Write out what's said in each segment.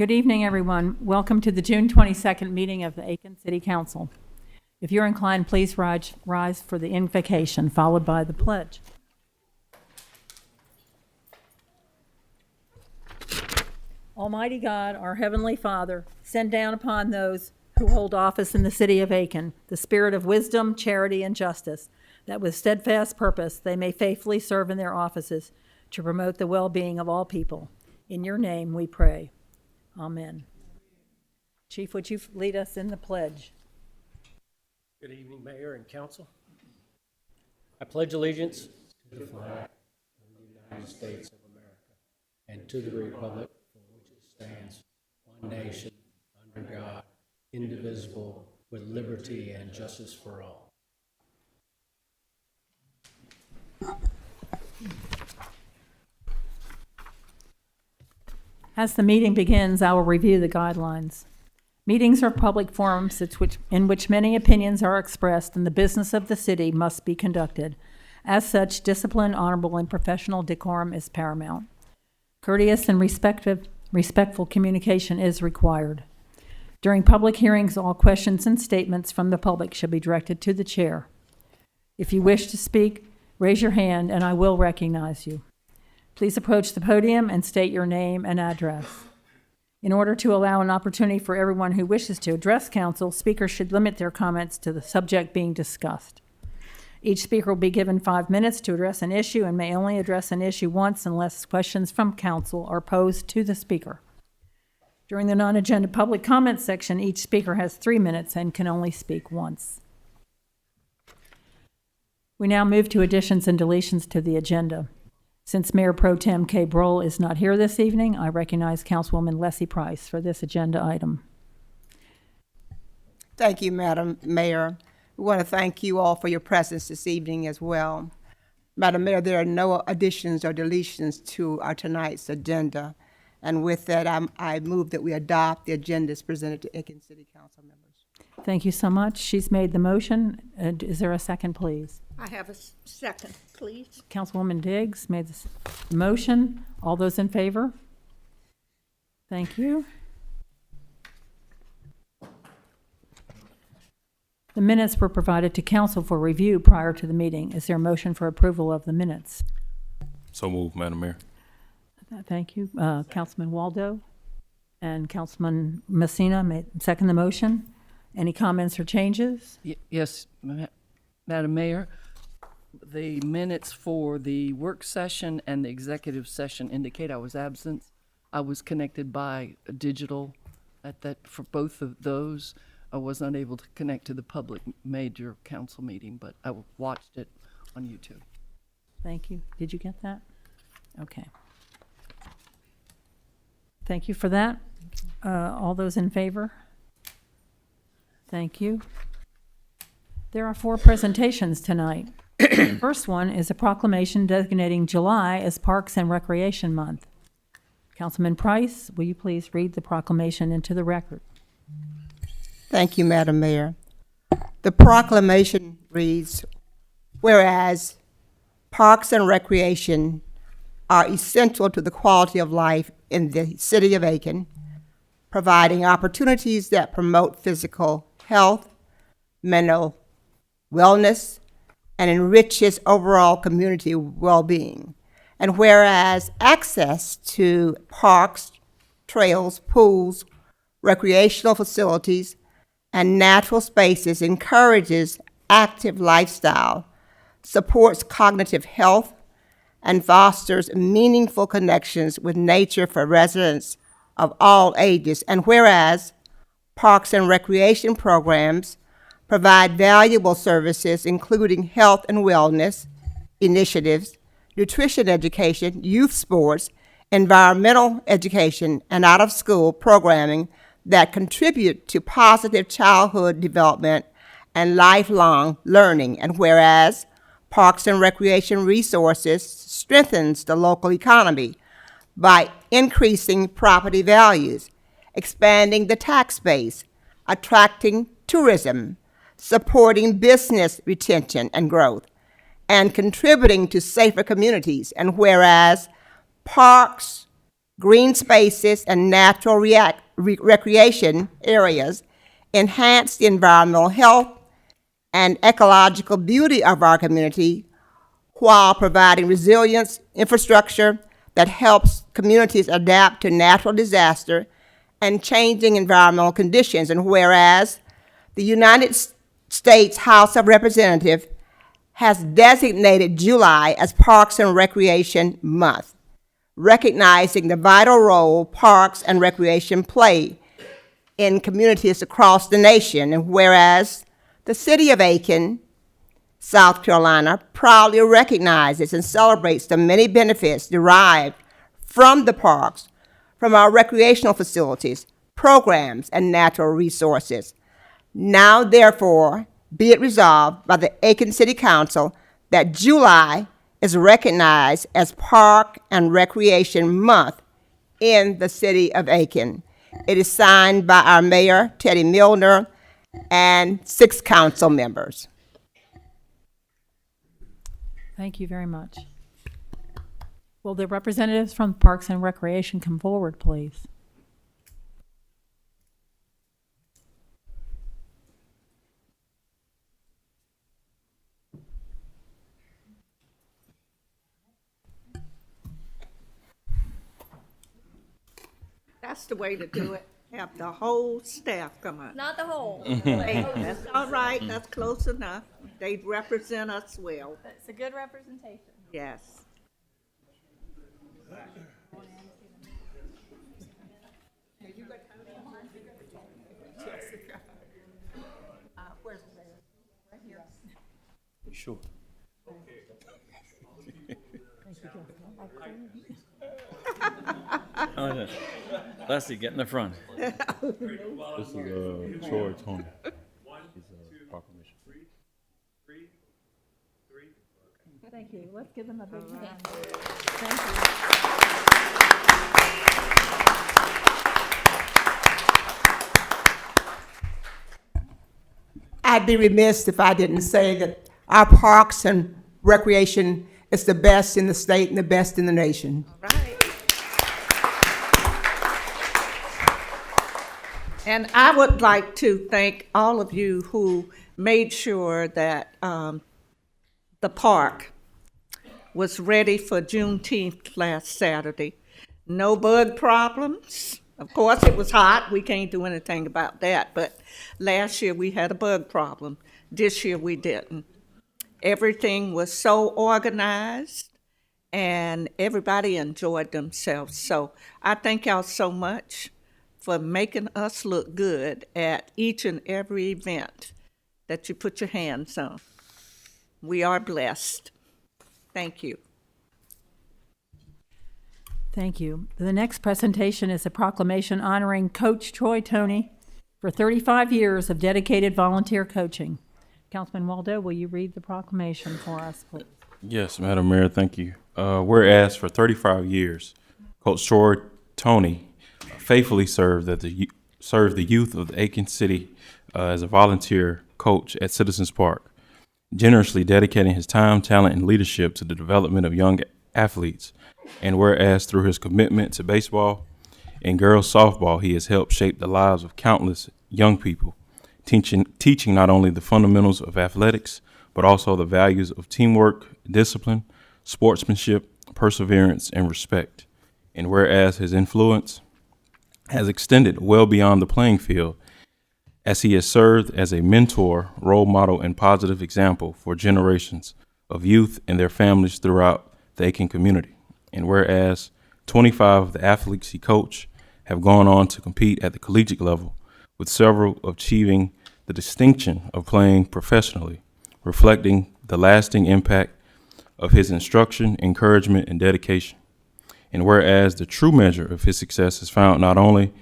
Good evening, everyone. Welcome to the June 22nd meeting of the Aiken City Council. If you're inclined, please rise for the invocation, followed by the pledge. Almighty God, our Heavenly Father, send down upon those who hold office in the city of Aiken the spirit of wisdom, charity, and justice, that with steadfast purpose they may faithfully serve in their offices to promote the well-being of all people. In your name we pray. Amen. Chief, would you lead us in the pledge? Good evening, Mayor and Council. I pledge allegiance to the flag of the United States of America and to the republic for which it stands, one nation, under God, indivisible, with liberty and justice for all. As the meeting begins, I will review the guidelines. Meetings are public forums in which many opinions are expressed and the business of the city must be conducted. As such, discipline, honorable, and professional decorum is paramount. Courteous and respectful communication is required. During public hearings, all questions and statements from the public should be directed to the chair. If you wish to speak, raise your hand and I will recognize you. Please approach the podium and state your name and address. In order to allow an opportunity for everyone who wishes to address council, speakers should limit their comments to the subject being discussed. Each speaker will be given 5 minutes to address an issue and may only address an issue once unless questions from council are posed to the speaker. During the non-agenda public comment section, each speaker has 3 minutes and can only speak once. We now move to additions and deletions to the agenda. Since Mayor Pro Tem Kay Broll is not here this evening, I recognize Councilwoman Leslie Price for this agenda item. Thank you, Madam Mayor. We want to thank you all for your presence this evening as well. Madam Mayor, there are no additions or deletions to our tonight's agenda. And with that, I move that we adopt the agendas presented to Aiken City Council members. Thank you so much. She's made the motion. Is there a second, please? I have a second, please. Councilwoman Diggs made the motion. All those in favor? Thank you. The minutes were provided to council for review prior to the meeting. Is there a motion for approval of the minutes? So moved, Madam Mayor. Thank you. Councilman Waldo and Councilman Messina second the motion. Any comments or changes? Yes, Madam Mayor. The minutes for the work session and the executive session indicate I was absent. I was connected by digital for both of those. I was unable to connect to the public major council meeting, but I watched it on YouTube. Thank you. Did you get that? Okay. Thank you for that. All those in favor? Thank you. There are 4 presentations tonight. The first one is a proclamation designating July as Parks and Recreation Month. Councilman Price, will you please read the proclamation into the record? Thank you, Madam Mayor. The proclamation reads, whereas parks and recreation are essential to the quality of life in the city of Aiken, providing opportunities that promote physical health, mental wellness, and enriches overall community well-being. And whereas access to parks, trails, pools, recreational facilities, and natural spaces encourages active lifestyle, supports cognitive health, and fosters meaningful connections with nature for residents of all ages. And whereas parks and recreation programs provide valuable services including health and wellness initiatives, nutrition education, youth sports, environmental education, and out-of-school programming that contribute to positive childhood development and lifelong learning. And whereas Parks and Recreation Resources strengthens the local economy by increasing property values, expanding the tax base, attracting tourism, supporting business retention and growth, and contributing to safer communities. And whereas parks, green spaces, and natural recreation areas enhance the environmental health and ecological beauty of our community while providing resilience infrastructure that helps communities adapt to natural disaster and changing environmental conditions. And whereas the United States House of Representatives has designated July as Parks and Recreation Month, recognizing the vital role parks and recreation play in communities across the nation. And whereas the city of Aiken, South Carolina, proudly recognizes and celebrates the many benefits derived from the parks, from our recreational facilities, programs, and natural resources. Now, therefore, be it resolved by the Aiken City Council that July is recognized as Park and Recreation Month in the city of Aiken. It is signed by our mayor, Teddy Milner, and 6 council members. Thank you very much. Will the representatives from Parks and Recreation come forward, please? That's the way to do it. Have the whole staff come on. Not the whole. Hey, that's all right, that's close enough. They represent us well, It's a good representation. yes. Sure. Leslie, get in the front. This is Troy Tony. His proclamation. Thank you. Let's give them a big hand. Thank you. I'd be remiss if I didn't say that our parks and recreation is the best in the state and the best in the nation. Right. And I would like to thank all of you who made sure that the park was ready for Juneteenth last Saturday. No bug problems. Of course, it was hot. We can't do anything about that. But last year we had a bug problem. This year we didn't. Everything was so organized and everybody enjoyed themselves. So I thank y'all so much for making us look good at each and every event that you put your hands on. We are blessed. Thank you. Thank you. The next presentation is a proclamation honoring Coach Troy Tony for 35 years of dedicated volunteer coaching. Councilman Waldo, will you read the proclamation for us, please? Yes, Madam Mayor, thank you. Whereas for 35 years, Coach Troy Tony faithfully served the youth of the Aiken City as a volunteer coach at Citizens Park, generously dedicating his time, talent, and leadership to the development of young athletes. And whereas through his commitment to baseball and girls softball, he has helped shape the lives of countless young people, teaching not only the fundamentals of athletics, but also the values of teamwork, discipline, sportsmanship, perseverance, and respect. And whereas his influence has extended well beyond the playing field, as he has served as a mentor, role model, and positive example for generations of youth and their families throughout the Aiken community. And whereas 25 of the athletes he coached have gone on to compete at the collegiate level, with several achieving the distinction of playing professionally, reflecting the lasting impact of his instruction, encouragement, and dedication. And whereas the true measure of his success is found not only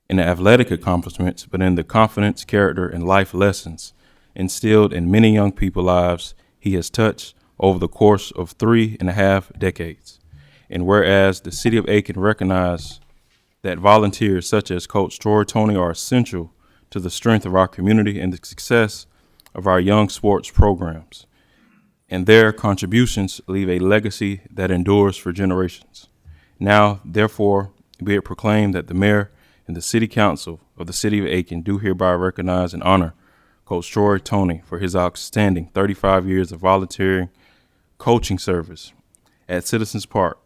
in the athletic accomplishments, but in the confidence, character, and life lessons instilled in many young people's lives he has touched over the course of 3.5 decades. And whereas the city of Aiken recognized that volunteers such as Coach Troy Tony are essential to the strength of our community and the success of our young sports programs, and their contributions leave a legacy that endures for generations. Now, therefore, Be it proclaimed that the mayor and the city council of the city of Aiken do hereby recognize and honor Coach Troy Tony for his outstanding 35 years of volunteering coaching service at Citizens Park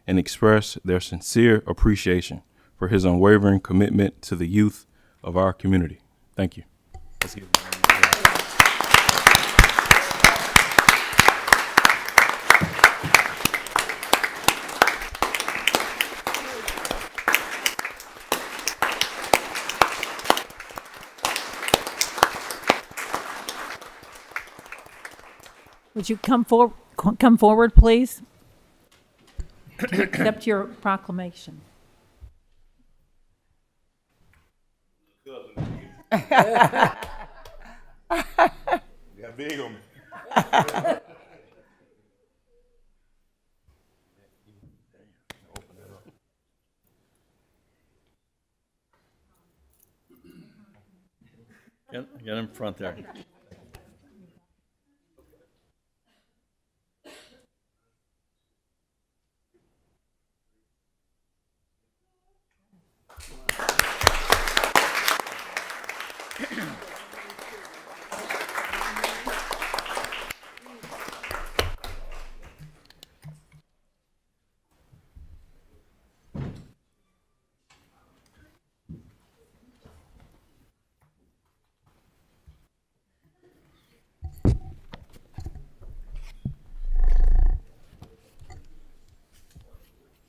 and express their sincere appreciation for his unwavering commitment to the youth of our community. Thank you. Let's give it a round of applause. Would you come forward, please, to accept your proclamation? Got big on me. Get in front there.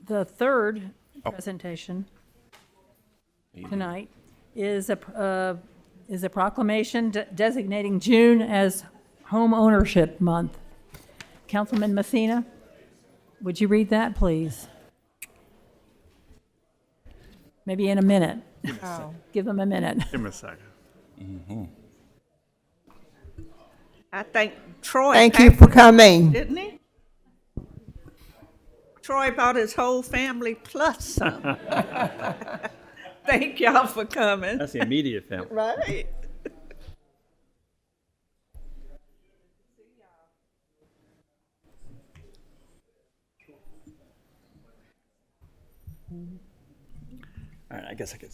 The third presentation tonight is a proclamation designating June as Home Ownership Month. Councilman Messina, would you read that, please? Maybe in a minute. Give them a minute. Give me a second. I think Troy. Thank you for coming. Didn't he? Troy brought his whole family plus some. Thank y'all for coming. That's the immediate family. Right. All right, I guess I could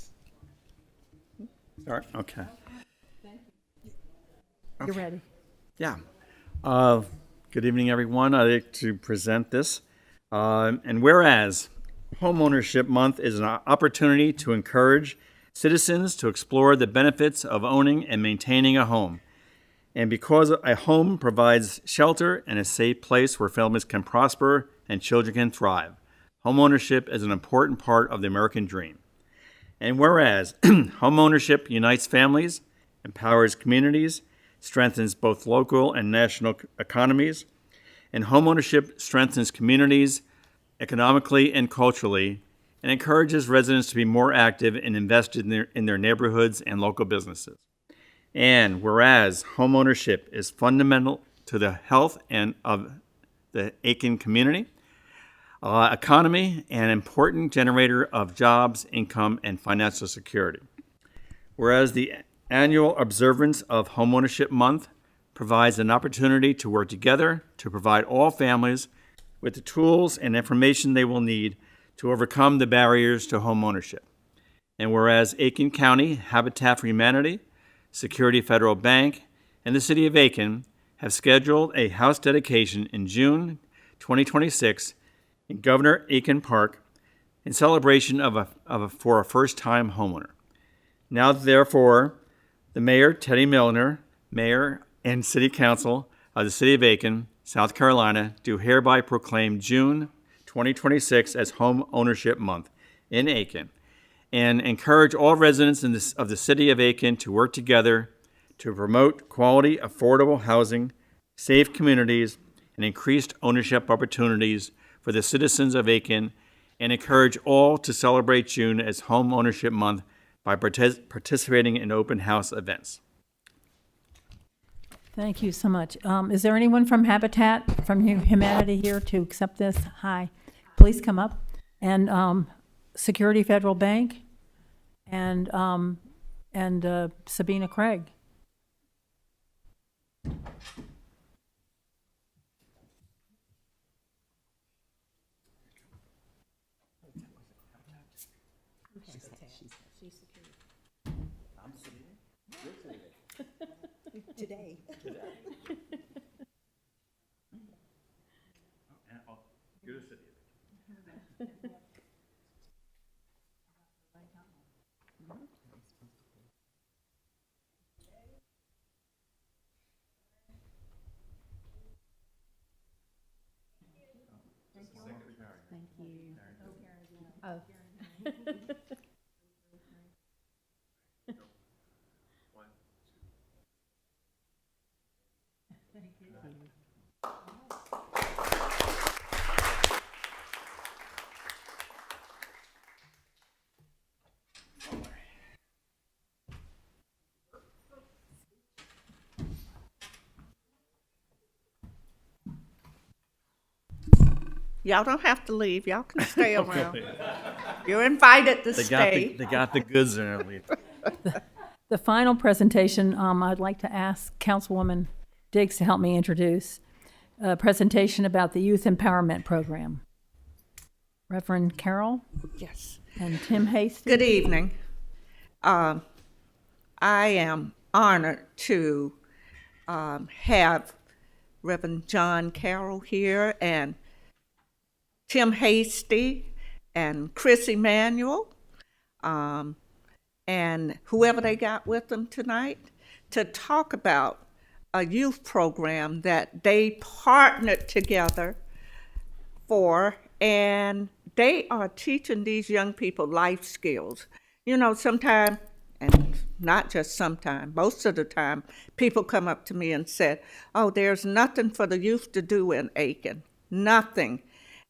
start. Okay. You're ready. Yeah. Good evening, everyone. I'd like to present this. And whereas Homeownership Month is an opportunity to encourage citizens to explore the benefits of owning and maintaining a home. And because a home provides shelter and a safe place where families can prosper and children can thrive, homeownership is an important part of the American dream. And whereas homeownership unites families, empowers communities, strengthens both local and national economies, and homeownership strengthens communities economically and culturally, and encourages residents to be more active and invested in their neighborhoods and local businesses. And whereas homeownership is fundamental to the health and of the Aiken community, economy, and an important generator of jobs, income, and financial security. Whereas the annual observance of Homeownership Month provides an opportunity to work together to provide all families with the tools and information they will need to overcome the barriers to homeownership. And whereas Aiken County, Habitat for Humanity, Security Federal Bank, and the City of Aiken have scheduled a house dedication in June 2026 in Governor Aiken Park in celebration for a first-time homeowner. Now, therefore, the Mayor, Teddy Milner, Mayor and City Council of the City of Aiken, South Carolina, do hereby proclaim June 2026 as Home Ownership Month in Aiken and encourage all residents of the City of Aiken to work together to promote quality, affordable housing, safe communities, and increased ownership opportunities for the citizens of Aiken, and encourage all to celebrate June as Home Ownership Month by participating in open house events. Thank you so much. Is there anyone from Habitat, from Humanity here to accept this? Hi. Please come up. And Security Federal Bank and Sabina Craig. Today. Y'all don't have to leave. Y'all can stay around. You're invited to stay. They got the goods in there, Lee. The final presentation, I'd like to ask Councilwoman Diggs to help me introduce. A presentation about the Youth Empowerment Program. Reverend Carroll Yes. and Tim Hasty. Good evening. I am honored to have Reverend John Carroll here and Tim Hasty and Chris Emanuel and whoever they got with them tonight to talk about a youth program that they partnered together for, and they are teaching these young people life skills. You know, sometimes, and not just sometimes, most of the time, people come up to me and said, oh, there's nothing for the youth to do in Aiken, nothing.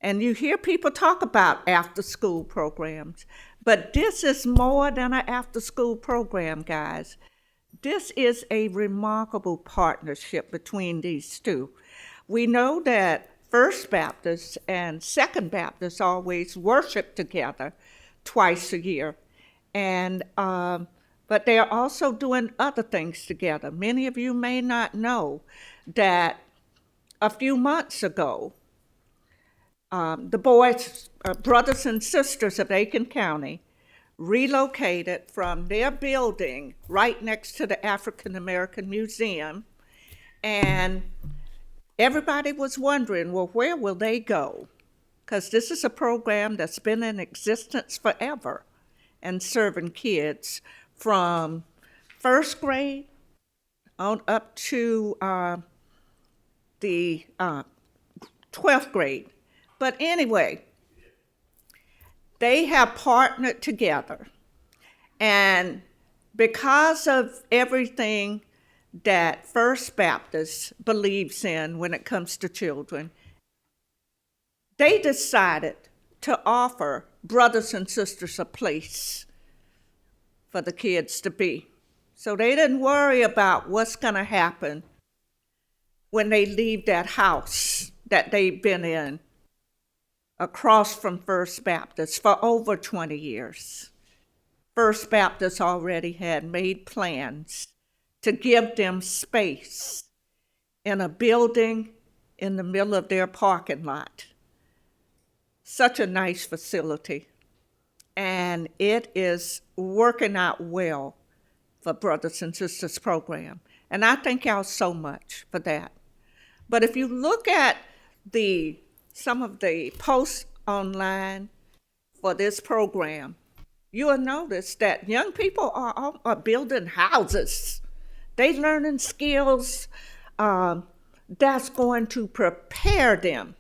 And you hear people talk about after-school programs, but this is more than an after-school program, guys. This is a remarkable partnership between these two. We know that First Baptist and Second Baptist always worship together twice a year, and but they are also doing other things together. Many of you may not know that a few months ago, the boys, brothers and sisters of Aiken County, relocated from their building right next to the African American Museum, and everybody was wondering, well, where will they go? Because this is a program that's been in existence forever and serving kids from first grade on up to the 12th grade. But anyway, they have partnered together, and because of everything that First Baptist believes in when it comes to children, they decided to offer brothers and sisters a place for the kids to be. So they didn't worry about what's going to happen when they leave that house that they've been in across from First Baptist for over 20 years. First Baptist already had made plans to give them space in a building in the middle of their parking lot. Such a nice facility. And it is working out well for Brothers and Sisters program. And I thank y'all so much for that. But if you look at some of the posts online for this program, you will notice that young people are building houses. They learning skills that's going to prepare them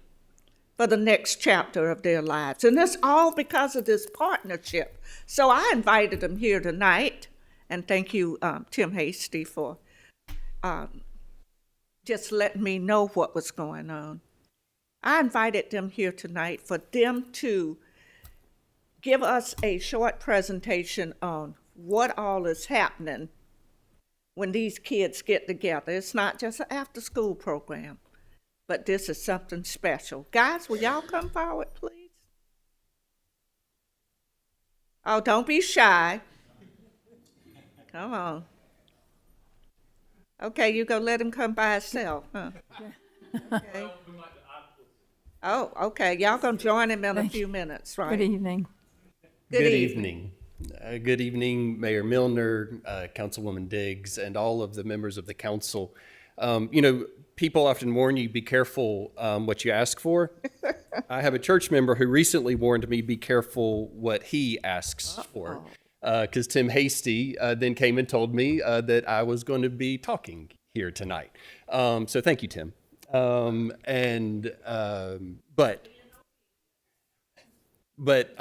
for the next chapter of their lives. And that's all because of this partnership. So I invited them here tonight, and thank you, Tim Hasty, for just letting me know what was going on. I invited them here tonight for them to give us a short presentation on what all is happening when these kids get together. It's not just an after-school program, but this is something special. Guys, will y'all come forward, please? Oh, don't be shy. Come on. Okay, you go let him come by himself, huh? Okay. Oh, okay. Y'all gonna join him in a few minutes, right? Good evening. Good evening. Good evening, Mayor Milner, Councilwoman Diggs, and all of the members of the council. People often warn you, be careful what you ask for. I have a church member who recently warned me, be careful what he asks for. Because Tim Hasty then came and told me that I was going to be talking here tonight. So thank you, Tim. But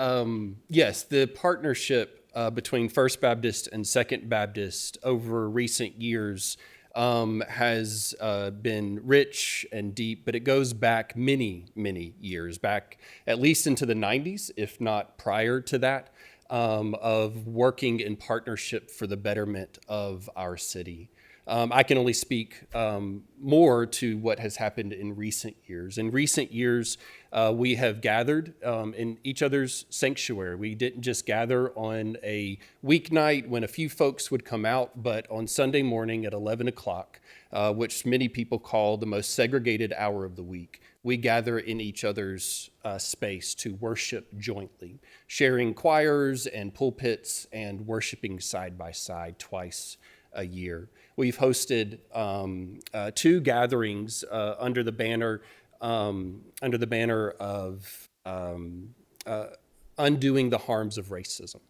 yes, the partnership between First Baptist and Second Baptist over recent years has been rich and deep, but it goes back many, many years, back at least into the 90s, if not prior to that, of working in partnership for the betterment of our city. I can only speak more to what has happened in recent years. In recent years, we have gathered in each other's sanctuary. We didn't just gather on a weeknight when a few folks would come out, but on Sunday morning at 11 o'clock, which many people call the most segregated hour of the week. We gather in each other's space to worship jointly, sharing choirs and pulpits and worshiping side by side twice a year. We've hosted 2 gatherings under the banner of undoing the harms of racism,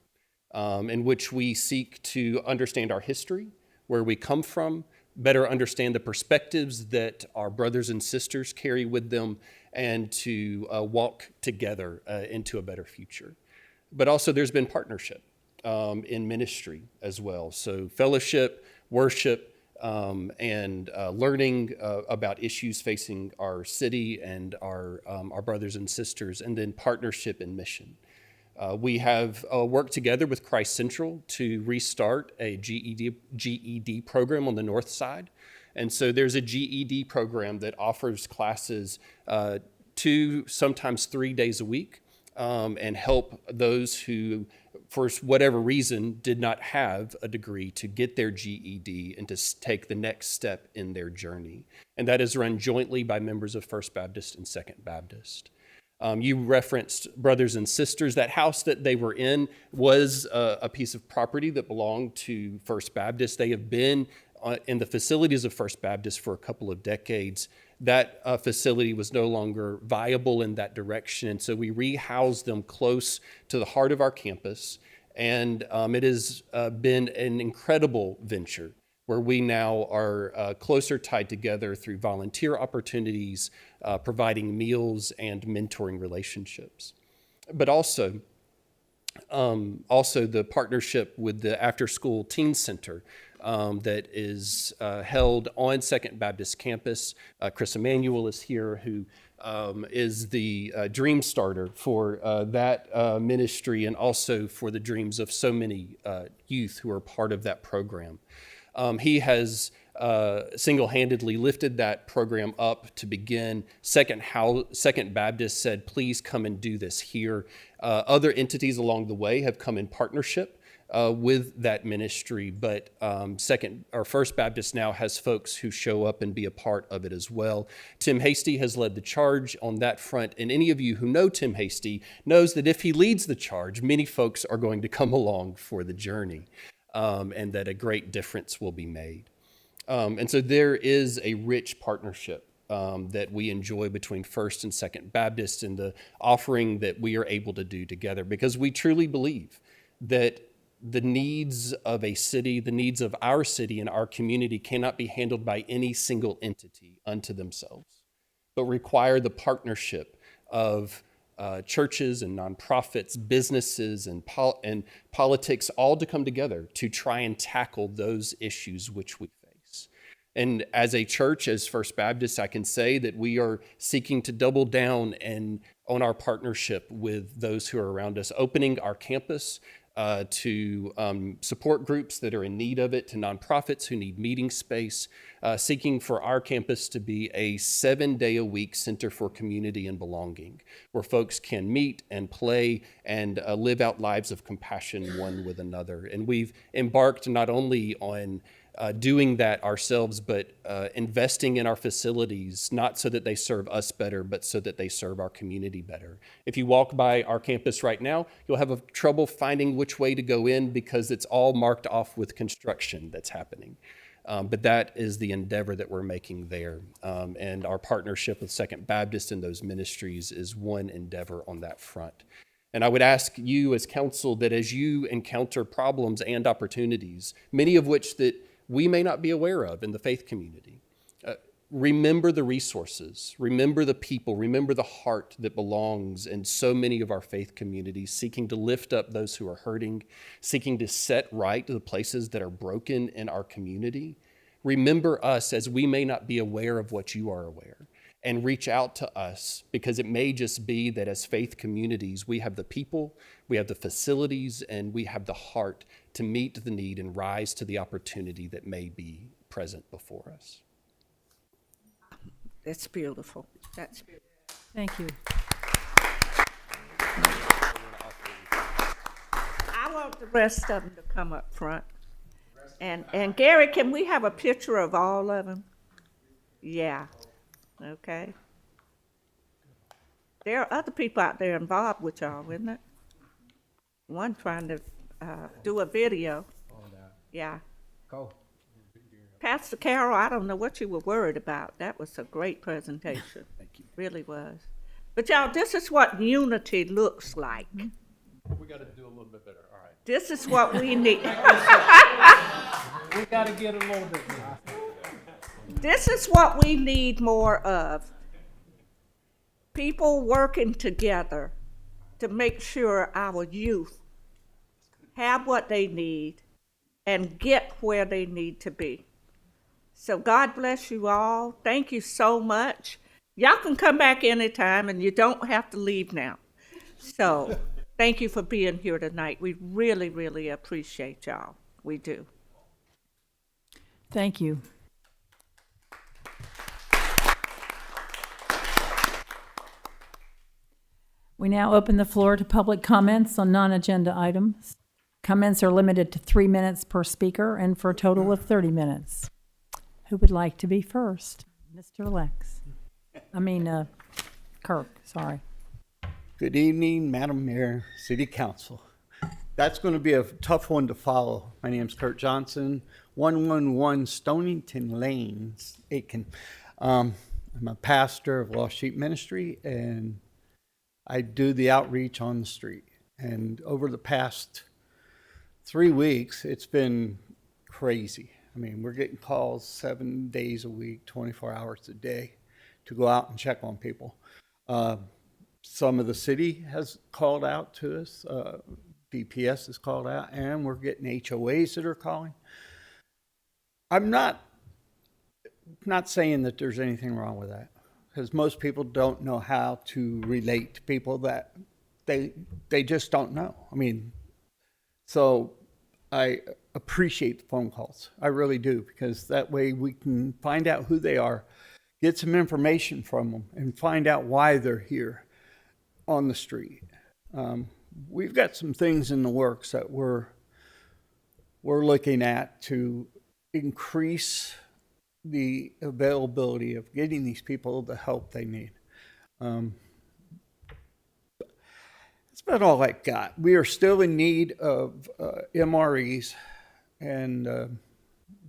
in which we seek to understand our history, where we come from, better understand the perspectives that our brothers and sisters carry with them, and to walk together into a better future. But also there's been partnership in ministry as well. So fellowship, worship, and learning about issues facing our city and our brothers and sisters, and then partnership and mission. We have worked together with Christ Central to restart a GED program on the north side. And so there's a GED program that offers classes 2, sometimes 3 days a week, and help those who, for whatever reason, did not have a degree to get their GED and to take the next step in their journey. And that is run jointly by members of First Baptist and Second Baptist. You referenced brothers and sisters. That house that they were in was a piece of property that belonged to First Baptist. They have been in the facilities of First Baptist for a couple of decades. That facility was no longer viable in that direction, and so we rehoused them close to the heart of our campus. And it has been an incredible venture where we now are closer tied together through volunteer opportunities, providing meals and mentoring relationships. But also the partnership with the after-school teen center that is held on Second Baptist campus. Chris Emanuel is here, who is the dream starter for that ministry, and also for the dreams of so many youth who are part of that program. He has single-handedly lifted that program up to begin. Second Baptist said, please come and do this here. Other entities along the way have come in partnership with that ministry, but First Baptist now has folks who show up and be a part of it as well. Tim Hasty has led the charge on that front, and any of you who know Tim Hasty knows that if he leads the charge, many folks are going to come along for the journey, and that a great difference will be made. And so there is a rich partnership that we enjoy between First and Second Baptist, and the offering that we are able to do together, because we truly believe that the needs of a city, the needs of our city and our community cannot be handled by any single entity unto themselves, but require the partnership of churches and nonprofits, businesses and politics, all to come together to try and tackle those issues which we face. And as a church, as First Baptist, I can say that we are seeking to double down on our partnership with those who are around us, opening our campus to support groups that are in need of it, to nonprofits who need meeting space, seeking for our campus to be a 7-day-a-week center for community and belonging, where folks can meet and play and live out lives of compassion one with another. And we've embarked not only on doing that ourselves, but investing in our facilities, not so that they serve us better, but so that they serve our community better. If you walk by our campus right now, you'll have a trouble finding which way to go in because it's all marked off with construction that's happening. But that is the endeavor that we're making there. And our partnership with Second Baptist and those ministries is one endeavor on that front. And I would ask you as council that as you encounter problems and opportunities, many of which that we may not be aware of in the faith community, remember the resources, remember the people, remember the heart that belongs in so many of our faith communities, seeking to lift up those who are hurting, seeking to set right the places that are broken in our community. Remember us as we may not be aware of what you are aware, and reach out to us, because it may just be that as faith communities, we have the people, we have the facilities, and we have the heart to meet the need and rise to the opportunity that may be present before us. That's beautiful. That's beautiful. Thank you. I want the rest of them to come up front. And Gary, can we have a picture of all of them? Yeah. Okay. There are other people out there involved with y'all, isn't it? One trying to do a video. Yeah. Go. Pastor Carroll, I don't know what you were worried about. That was a great presentation. Thank you. Really was. But y'all, this is what unity looks like. We got to do a little bit better. All right. This is what we need. We got to get a little bit more. This is what we need more of. People working together to make sure our youth have what they need and get where they need to be. So God bless you all. Thank you so much. Y'all can come back anytime and you don't have to leave now. So thank you for being here tonight. We really, really appreciate y'all. We do. Thank you. We now open the floor to public comments on non-agenda items. Comments are limited to 3 minutes per speaker and for a total of 30 minutes. Who would like to be first? Mr. Kirk, sorry. Good evening, Madam Mayor, City Council. That's going to be a tough one to follow. My name is Kurt Johnson, 111 Stonington Lanes, Aiken. I'm a pastor of Lost Sheep Ministry, and I do the outreach on the street. And over the past 3 weeks, it's been crazy. I mean, we're getting calls 7 days a week, 24 hours a day to go out and check on people. Some of the city has called out to us, DPS has called out, and we're getting HOAs that are calling. I'm not saying that there's anything wrong with that, because most people don't know how to relate to people that they just don't know. I mean, so I appreciate the phone calls. I really do, because that way we can find out who they are, get some information from them, and find out why they're here on the street. We've got some things in the works that we're looking at to increase the availability of getting these people the help they need. That's about all I got. We are still in need of MREs, and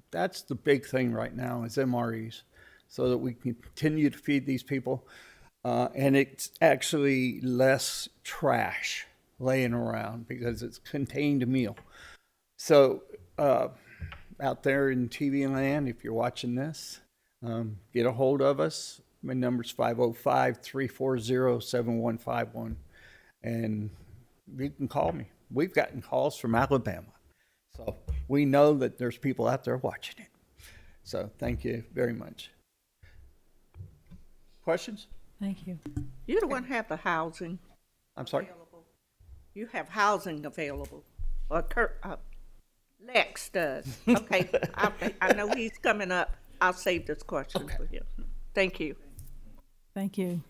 that's the big thing right now is MREs, so that we can continue to feed these people. And it's actually less trash laying around because it's contained meal. So out there in TV land, if you're watching this, get a hold of us. My number's 505-340-7151. And you can call me. We've gotten calls from Alabama. So we know that there's people out there watching it. So thank you very much. Questions? Thank you. You the one have the housing I'm sorry? available. You have housing available. Or Lex does. Okay, I know he's coming up. I'll save this question for him. Thank you. Thank you.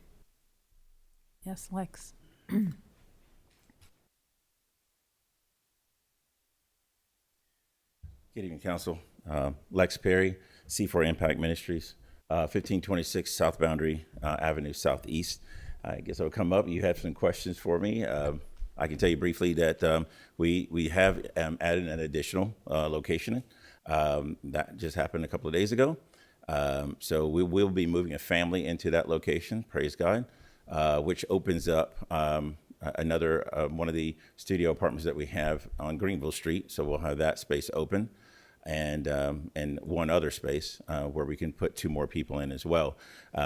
Yes, Lex. Good evening, Council. Lex Perry, C4 Impact Ministries, 1526 South Boundary Avenue Southeast. I guess I'll come up. You have some questions for me. I can tell you briefly that we have added an additional location. That just happened a couple of days ago. So we will be moving a family into that location, praise God, which opens up another one of the studio apartments that we have on Greenville Street. So we'll have that space open, and one other space where we can put 2 more people in as well.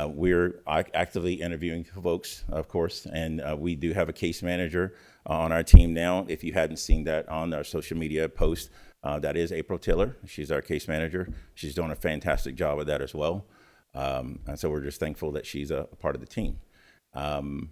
We're actively interviewing folks, of course, and we do have a case manager on our team now. If you hadn't seen that on our social media post, that is April Tiller. She's our case manager. She's doing a fantastic job with that as well. And so we're just thankful that she's a part of the team. From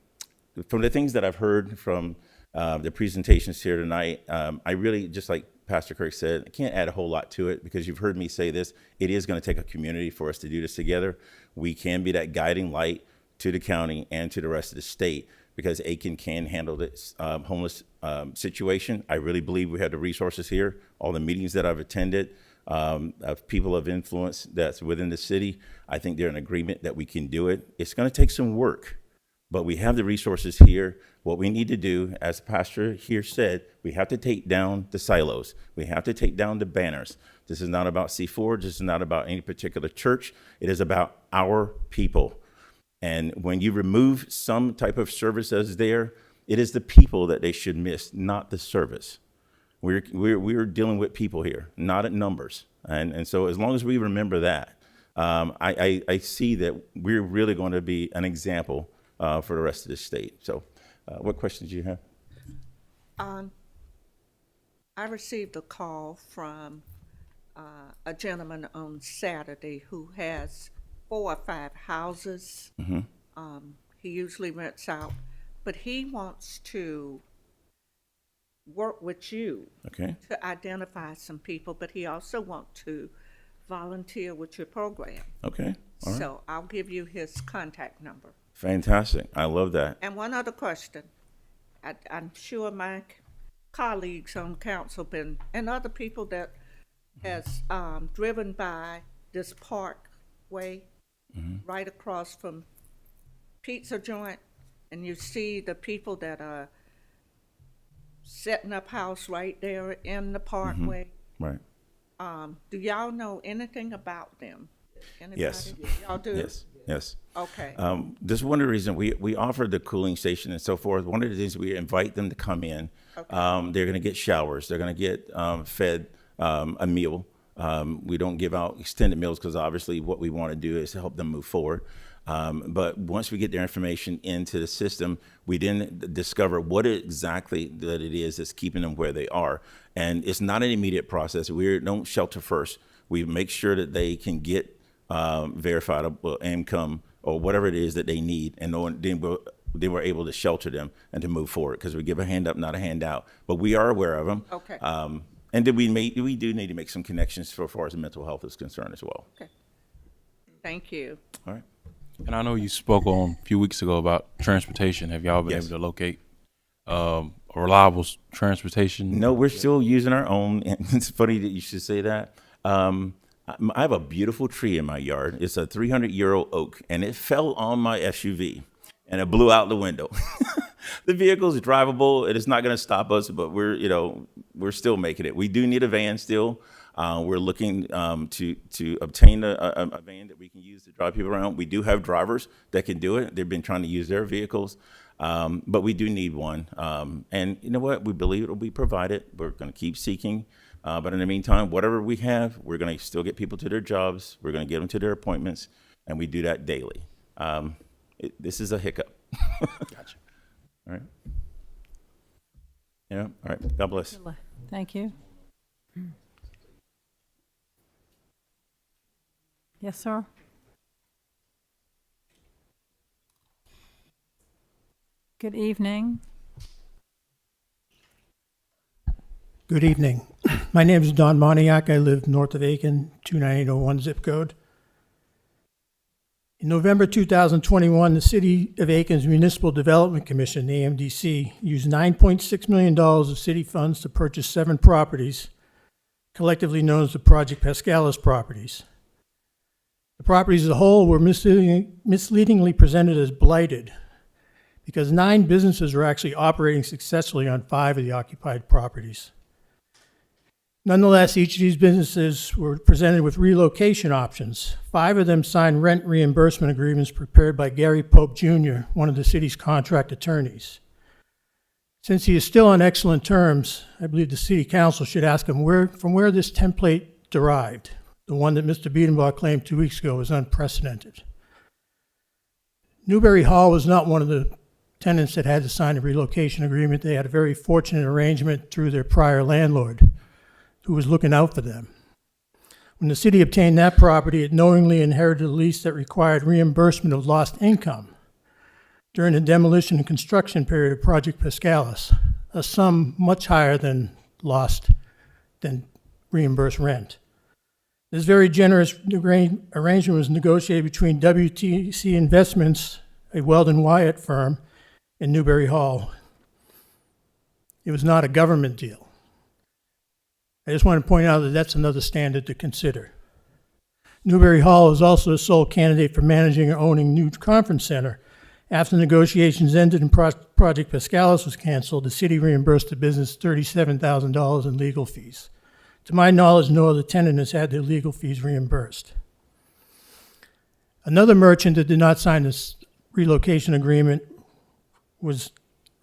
the things that I've heard from the presentations here tonight, I really, just like Pastor Kirk said, I can't add a whole lot to it because you've heard me say this. It is going to take a community for us to do this together. We can be that guiding light to the county and to the rest of the state because Aiken can handle this homeless situation. I really believe we have the resources here. All the meetings that I've attended of people of influence that's within the city, I think they're in agreement that we can do it. It's going to take some work, but we have the resources here. What we need to do, as Pastor here said, we have to take down the silos. We have to take down the banners. This is not about C4. This is not about any particular church. It is about our people. And when you remove some type of service as there, it is the people that they should miss, not the service. We're dealing with people here, not at numbers. And so as long as we remember that, I see that we're really going to be an example for the rest of the state. So what questions do you have? I received a call from a gentleman on Saturday who has 4 or 5 houses. He usually rents out, but he wants to work with you to identify some people, but he also wants to volunteer with your program. Okay. All right. So I'll give you his contact number. Fantastic. I love that. And one other question. I'm sure my colleagues on council and other people that has driven by this parkway right across from Pizza Joint, and you see the people that are setting up house right there in the parkway. Right. Do y'all know anything about them? Anybody? Yes. Y'all do? Yes. Okay. This is one of the reasons we offer the cooling station and so forth. One of the things we invite them to come in. Okay. They're going to get showers. They're going to get fed a meal. We don't give out extended meals because obviously what we want to do is to help them move forward. But once we get their information into the system, we then discover what exactly that it is that's keeping them where they are. And it's not an immediate process. We don't shelter first. We make sure that they can get verified income or whatever it is that they need, and then we're able to shelter them and to move forward because we give a hand up, not a handout. But we are aware of them. Okay. And then we do need to make some connections for as far as mental health is concerned as well. Okay. Thank you. All right. And I know you spoke on a few weeks ago about transportation. Have y'all been able to locate a reliable transportation? No, we're still using our own. And it's funny that you should say that. I have a beautiful tree in my yard. It's a 300-year-old oak, and it fell on my SUV, and it blew out the window. The vehicle is drivable. It is not going to stop us, but we're still making it. We do need a van still. We're looking to obtain a van that we can use to drive people around. We do have drivers that can do it. They've been trying to use their vehicles, but we do need one. And you know what? We believe it will be provided. We're going to keep seeking. But in the meantime, whatever we have, we're going to still get people to their jobs. We're going to get them to their appointments, and we do that daily. This is a hiccup. Gotcha. All right. Yeah. All right. God bless. Thank you. Yes, sir. Good evening. Good evening. My name is Don Moniak. I live north of Aiken, 29801 zip code. In November 2021, the City of Aiken's Municipal Development Commission, the AMDC, used $9.6 million of city funds to purchase 7 properties collectively known as the Project Pascalis properties. The properties as a whole were misleadingly presented as blighted because 9 businesses were actually operating successfully on 5 of the occupied properties. Nonetheless, each of these businesses were presented with relocation options. 5 of them signed rent reimbursement agreements prepared by Gary Pope Jr., one of the city's contract attorneys. Since he is still on excellent terms, I believe the city council should ask him from where this template derived. The one that Mr. Biedenbach claimed 2 weeks ago was unprecedented. Newberry Hall was not one of the tenants that had to sign a relocation agreement. They had a very fortunate arrangement through their prior landlord, who was looking out for them. When the city obtained that property, it knowingly inherited a lease that required reimbursement of lost income during the demolition and construction period of Project Pascalis, a sum much higher than reimbursed rent. This very generous arrangement was negotiated between WTC Investments, a Weldon Wyatt firm, and Newberry Hall. It was not a government deal. I just want to point out that that's another standard to consider. Newberry Hall is also the sole candidate for managing or owning New Conference Center. After negotiations ended and Project Pascalis was canceled, the city reimbursed the business $37,000 in legal fees. To my knowledge, no other tenant has had their legal fees reimbursed. Another merchant that did not sign this relocation agreement was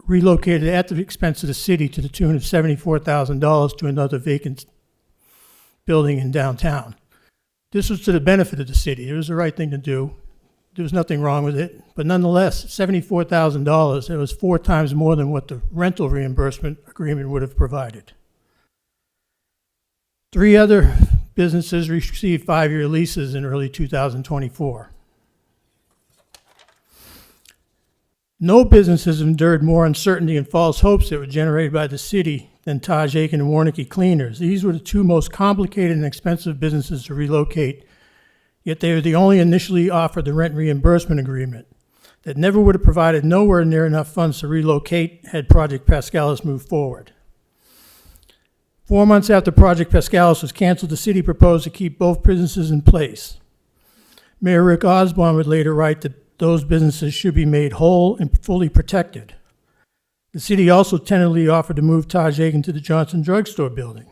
relocated at the expense of the city to the tune of $74,000 to another vacant building in downtown. This was to the benefit of the city. It was the right thing to do. There was nothing wrong with it. But nonetheless, $74,000, it was 4 times more than what the rental reimbursement agreement would have provided. 3 other businesses received 5-year leases in early 2024. No business has endured more uncertainty and false hopes that were generated by the city than Taj, Aiken, and Warnicki Cleaners. These were the 2 most complicated and expensive businesses to relocate, yet they were the only initially offered the rent reimbursement agreement that never would have provided nowhere near enough funds to relocate had Project Pascalis moved forward. 4 months after Project Pascalis was canceled, the city proposed to keep both businesses in place. Mayor Rick Osborne would later write that those businesses should be made whole and fully protected. The city also tentatively offered to move Taj Aiken to the Johnson Drug Store building.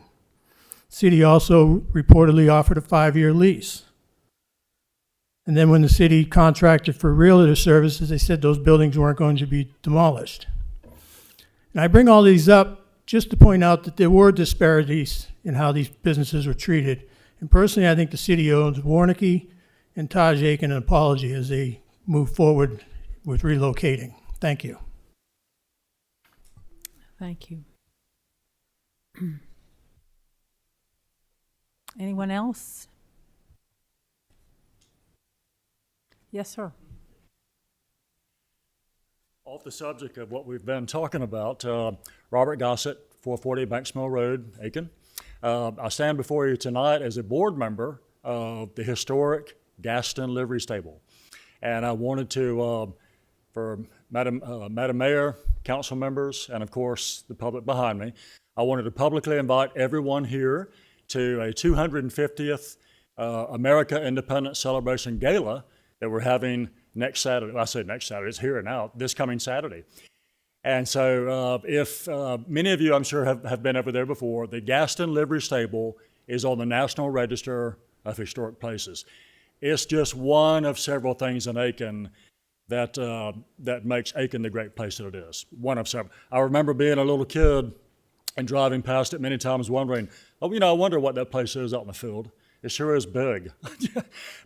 The city also reportedly offered a 5-year lease. And then when the city contracted for realtor services, they said those buildings weren't going to be demolished. And I bring all these up just to point out that there were disparities in how these businesses were treated. And personally, I think the city owes Warnicki and Taj Aiken an apology as they move forward with relocating. Thank you. Thank you. Anyone else? Yes, sir. Off the subject of what we've been talking about, Robert Gossett, 440 Banks Mill Road, Aiken. I stand before you tonight as a board member of the historic Gaston Livery Stable. And I wanted to, for Madam Mayor, council members, and of course the public behind me, I wanted to publicly invite everyone here to a 250th America Independence Celebration Gala that we're having next Saturday. I say next Saturday, it's here and now, this coming Saturday. And so if many of you, I'm sure, have been over there before, the Gaston Livery Stable is on the National Register of Historic Places. It's just one of several things in Aiken that makes Aiken the great place that it is. One of several. I remember being a little kid and driving past it many times wondering, oh, I wonder what that place is out in the field. It sure is big.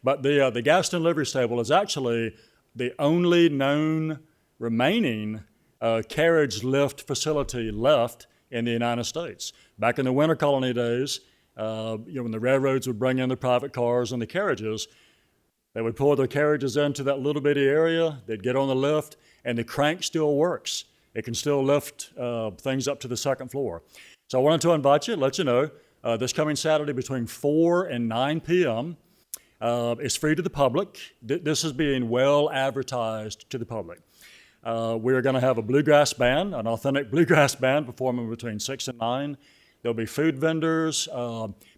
But the Gaston Livery Stable is actually the only known remaining carriage lift facility left in the United States. Back in the winter colony days, when the railroads would bring in the private cars and the carriages, they would pull their carriages into that little bitty area, they'd get on the lift, and the crank still works. It can still lift things up to the 2nd floor. So I wanted to invite you, let you know, this coming Saturday between 4 and 9 p.m. It's free to the public. This is being well advertised to the public. We're going to have a bluegrass band, an authentic bluegrass band performing between 6 and 9. There'll be food vendors,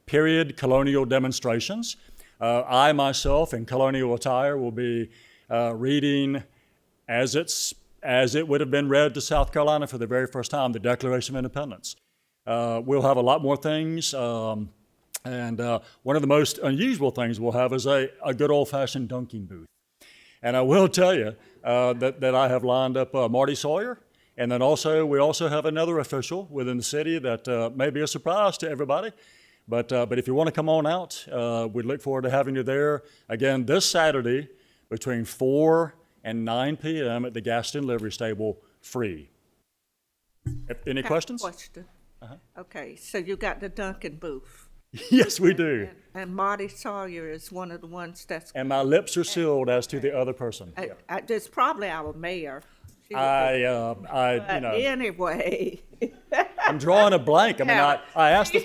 period colonial demonstrations. I myself in colonial attire will be reading as it would have been read to South Carolina for the very first time, the Declaration of Independence. We'll have a lot more things, and one of the most unusual things we'll have is a good old-fashioned dunking booth. And I will tell you that I have lined up Marty Sawyer, and then we also have another official within the city that may be a surprise to everybody. But if you want to come on out, we'd look forward to having you there. Again, this Saturday between 4 and 9 p.m. at the Gaston Livery Stable, free. Any questions? Question. Okay, so you got the Duncan booth. Yes, we do. And Marty Sawyer is one of the ones that's. And my lips are sealed as to the other person. It's probably our mayor. Anyway. I'm drawing a blank. I mean, I asked the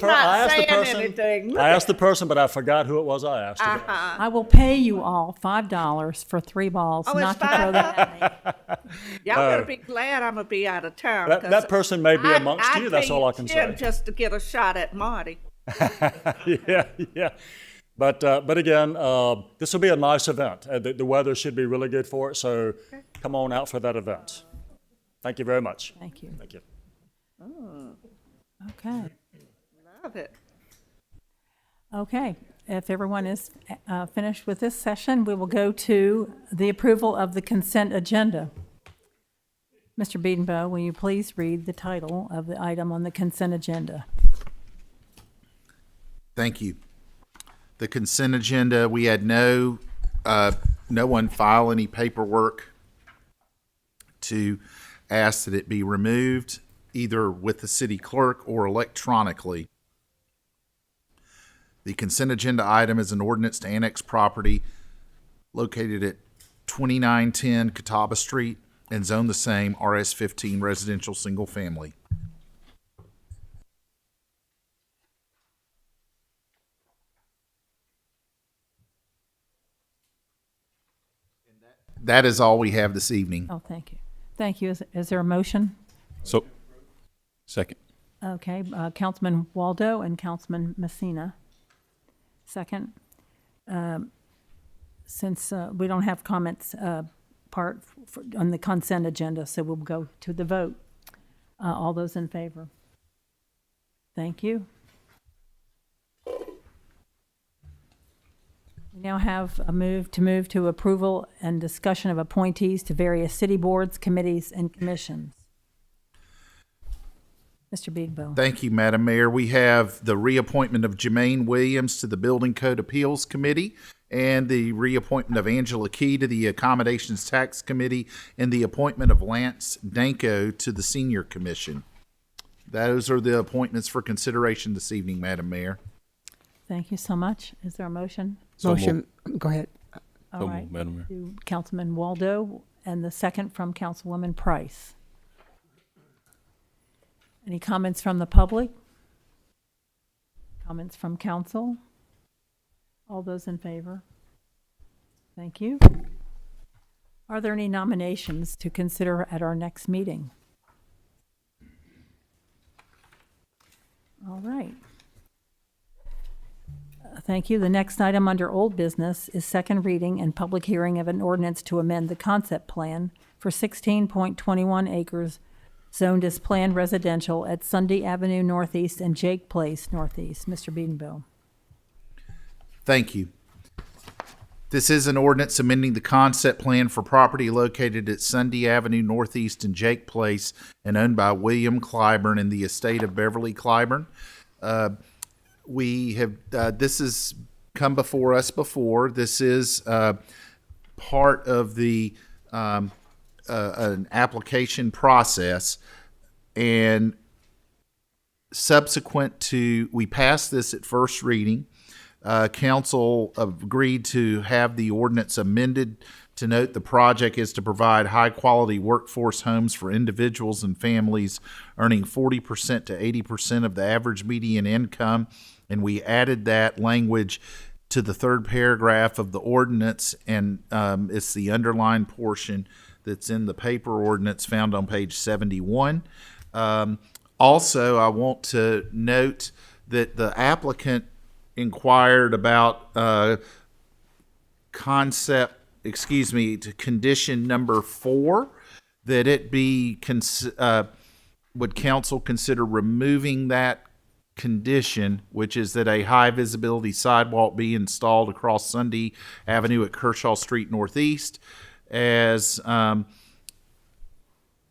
person, but I forgot who it was I asked. I will pay you all $5 for 3 balls, not to throw that at me. Y'all better be glad I'm gonna be out of town. That person may be amongst you. That's all I can say. Just to get a shot at Marty. yeah. But again, this will be a nice event. The weather should be really good for it, so come on out for that event. Thank you very much. Thank you. Thank you. Oh, Okay. love it. Okay. If everyone is finished with this session, we will go to the approval of the consent agenda. Mr. Beedenbow, will you please read the title of the item on the consent agenda? Thank you. The consent agenda, we had no one file any paperwork to ask that it be removed, either with the city clerk or electronically. The consent agenda item is an ordinance to annex property located at 2910 Catawba Street and zone the same RS-15 residential single family. That is all we have this evening. Oh, thank you. Thank you. Is there a motion? So, second. Okay, Councilman Waldo and Councilman Messina. Second. Since we don't have comments on the consent agenda, so we'll go to the vote. All those in favor? Thank you. We now have a move to approval and discussion of appointees to various city boards, committees, and commissions. Mr. Beedenbow. Thank you, Madam Mayor. We have the reappointment of Jermaine Williams to the Building Code Appeals Committee and the reappointment of Angela Key to the Accommodations Tax Committee and the appointment of Lance Danko to the Senior Commission. Those are the appointments for consideration this evening, Madam Mayor. Thank you so much. Is there a motion? Motion, go ahead. All right. Madam Mayor. To Councilman Waldo, and the second from Councilwoman Price. Any comments from the public? Comments from council? All those in favor? Thank you. Are there any nominations to consider at our next meeting? All right. Thank you. The next item under old business is second reading and public hearing of an ordinance to amend the concept plan for 16.21 acres zoned as planned residential at Sunday Avenue Northeast and Jake Place Northeast. Mr. Beedenbow. Thank you. This is an ordinance amending the concept plan for property located at Sunday Avenue Northeast and Jake Place and owned by William Clyburn in the estate of Beverly Clyburn. We have, this has come before us before. This is part of the an application process, and subsequent to, we passed this at first reading. Council agreed to have the ordinance amended to note the project is to provide high-quality workforce homes for individuals and families earning 40% to 80% of the average median income, and we added that language to the third paragraph of the ordinance, and it's the underlined portion that's in the paper ordinance found on page 71. Also, I want to note that the applicant inquired about to condition number 4, that it be, would council consider removing that condition, which is that a high visibility sidewalk be installed across Sunday Avenue at Kershaw Street Northeast, as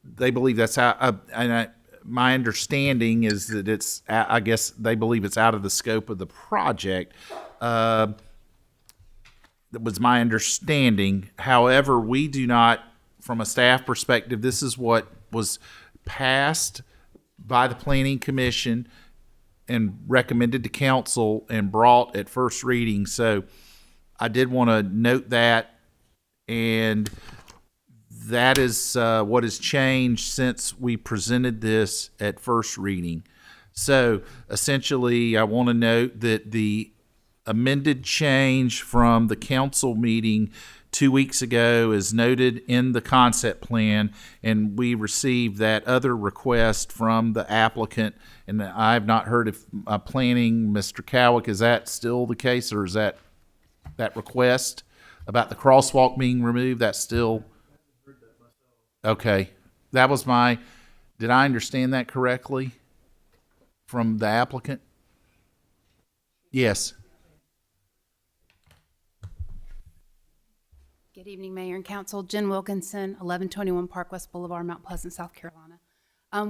they believe that's out, my understanding is that it's, I guess they believe it's out of the scope of the project. That was my understanding. However, we do not, from a staff perspective, this is what was passed by the Planning Commission and recommended to council and brought at first reading. So I did want to note that, and that is what has changed since we presented this at first reading. So essentially, I want to note that the amended change from the council meeting 2 weeks ago is noted in the concept plan, and we received that other request from the applicant, and I have not heard of planning. Mr. Cowick, is that still the case, or is that request about the crosswalk being removed, that's still? Okay, that was did I understand that correctly from the applicant? Yes. Good evening, Mayor and Council. Jen Wilkinson, 1121 Park West Boulevard, Mount Pleasant, South Carolina.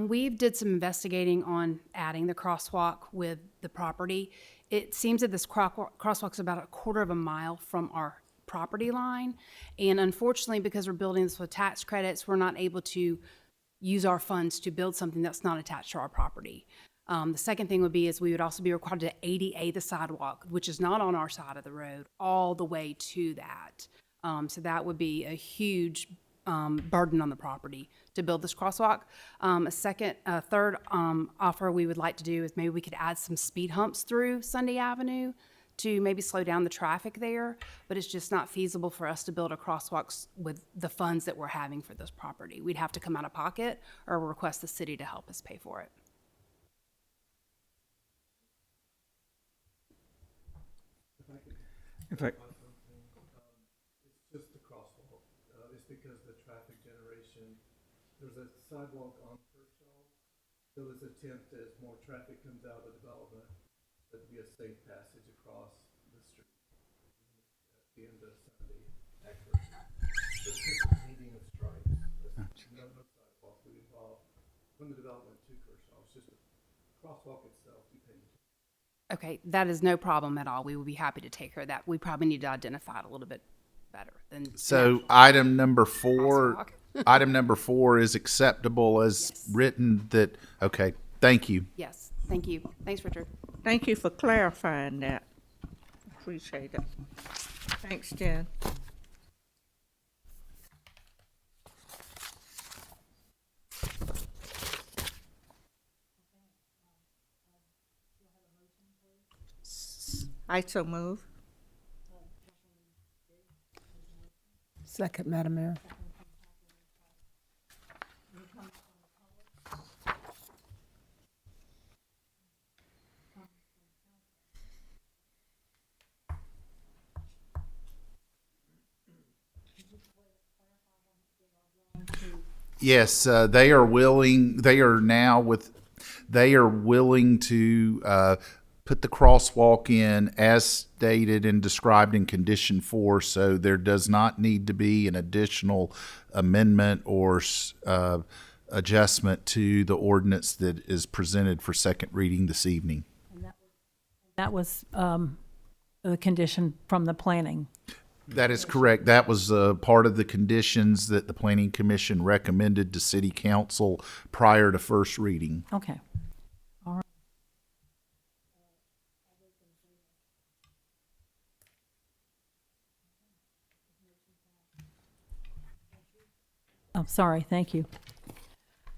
We did some investigating on adding the crosswalk with the property. It seems that this crosswalk is about 1/4 of a mile from our property line, and unfortunately, because we're building this with tax credits, we're not able to use our funds to build something that's not attached to our property. The second thing would be is we would also be required to ADA the sidewalk, which is not on our side of the road, all the way to that. So that would be a huge burden on the property to build this crosswalk. A third offer we would like to do is maybe we could add some speed humps through Sunday Avenue to maybe slow down the traffic there, but it's just not feasible for us to build a crosswalk with the funds that we're having for this property. We'd have to come out of pocket or request the city to help us pay for it. In fact, It's just the crosswalk. It's because the traffic generation, there's a sidewalk on Kershaw, so there's an attempt as more traffic comes out of development, that to be a safe passage across the street at the end of Sunday at Kershaw. It's just a painting of stripes. No sidewalk would involve from the development to Kershaw. It's just the crosswalk itself you paint. Okay, that is no problem at all. We will be happy to take care of that. We probably need to identify it a little bit better than. So item number 4, item number 4 is acceptable as written. That okay? Thank you. Yes, thank you. Thanks, Richard. Thank you for clarifying that. Appreciate it. Thanks, Jen. I so move. Second, Madam Mayor. Yes, they are willing. They are willing to put the crosswalk in as stated and described in condition 4. So there does not need to be an additional amendment or adjustment to the ordinance that is presented for second reading this evening. That was the condition from the planning. That is correct. That was part of the conditions that the Planning Commission recommended to City Council prior to first reading. Okay. All right. Oh, sorry. Thank you.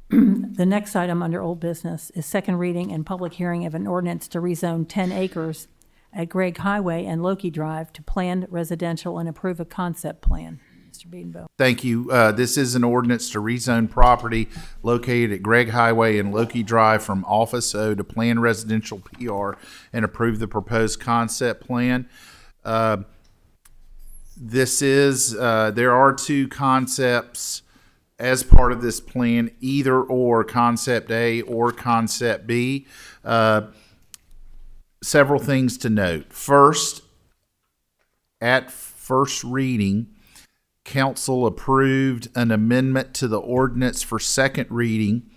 The next item under old business is second reading and public hearing of an ordinance to rezone 10 acres at Gregg Highway and Loki Drive to planned residential and approve a concept plan. Mr. Beedenbow. Thank you. This is an ordinance to rezone property located at Gregg Highway and Loki Drive from Office O to Plan Residential PR and approve the proposed concept plan. There are two concepts as part of this plan, either or Concept A or Concept B. Several things to note. First, at first reading, Council approved an amendment to the ordinance for second reading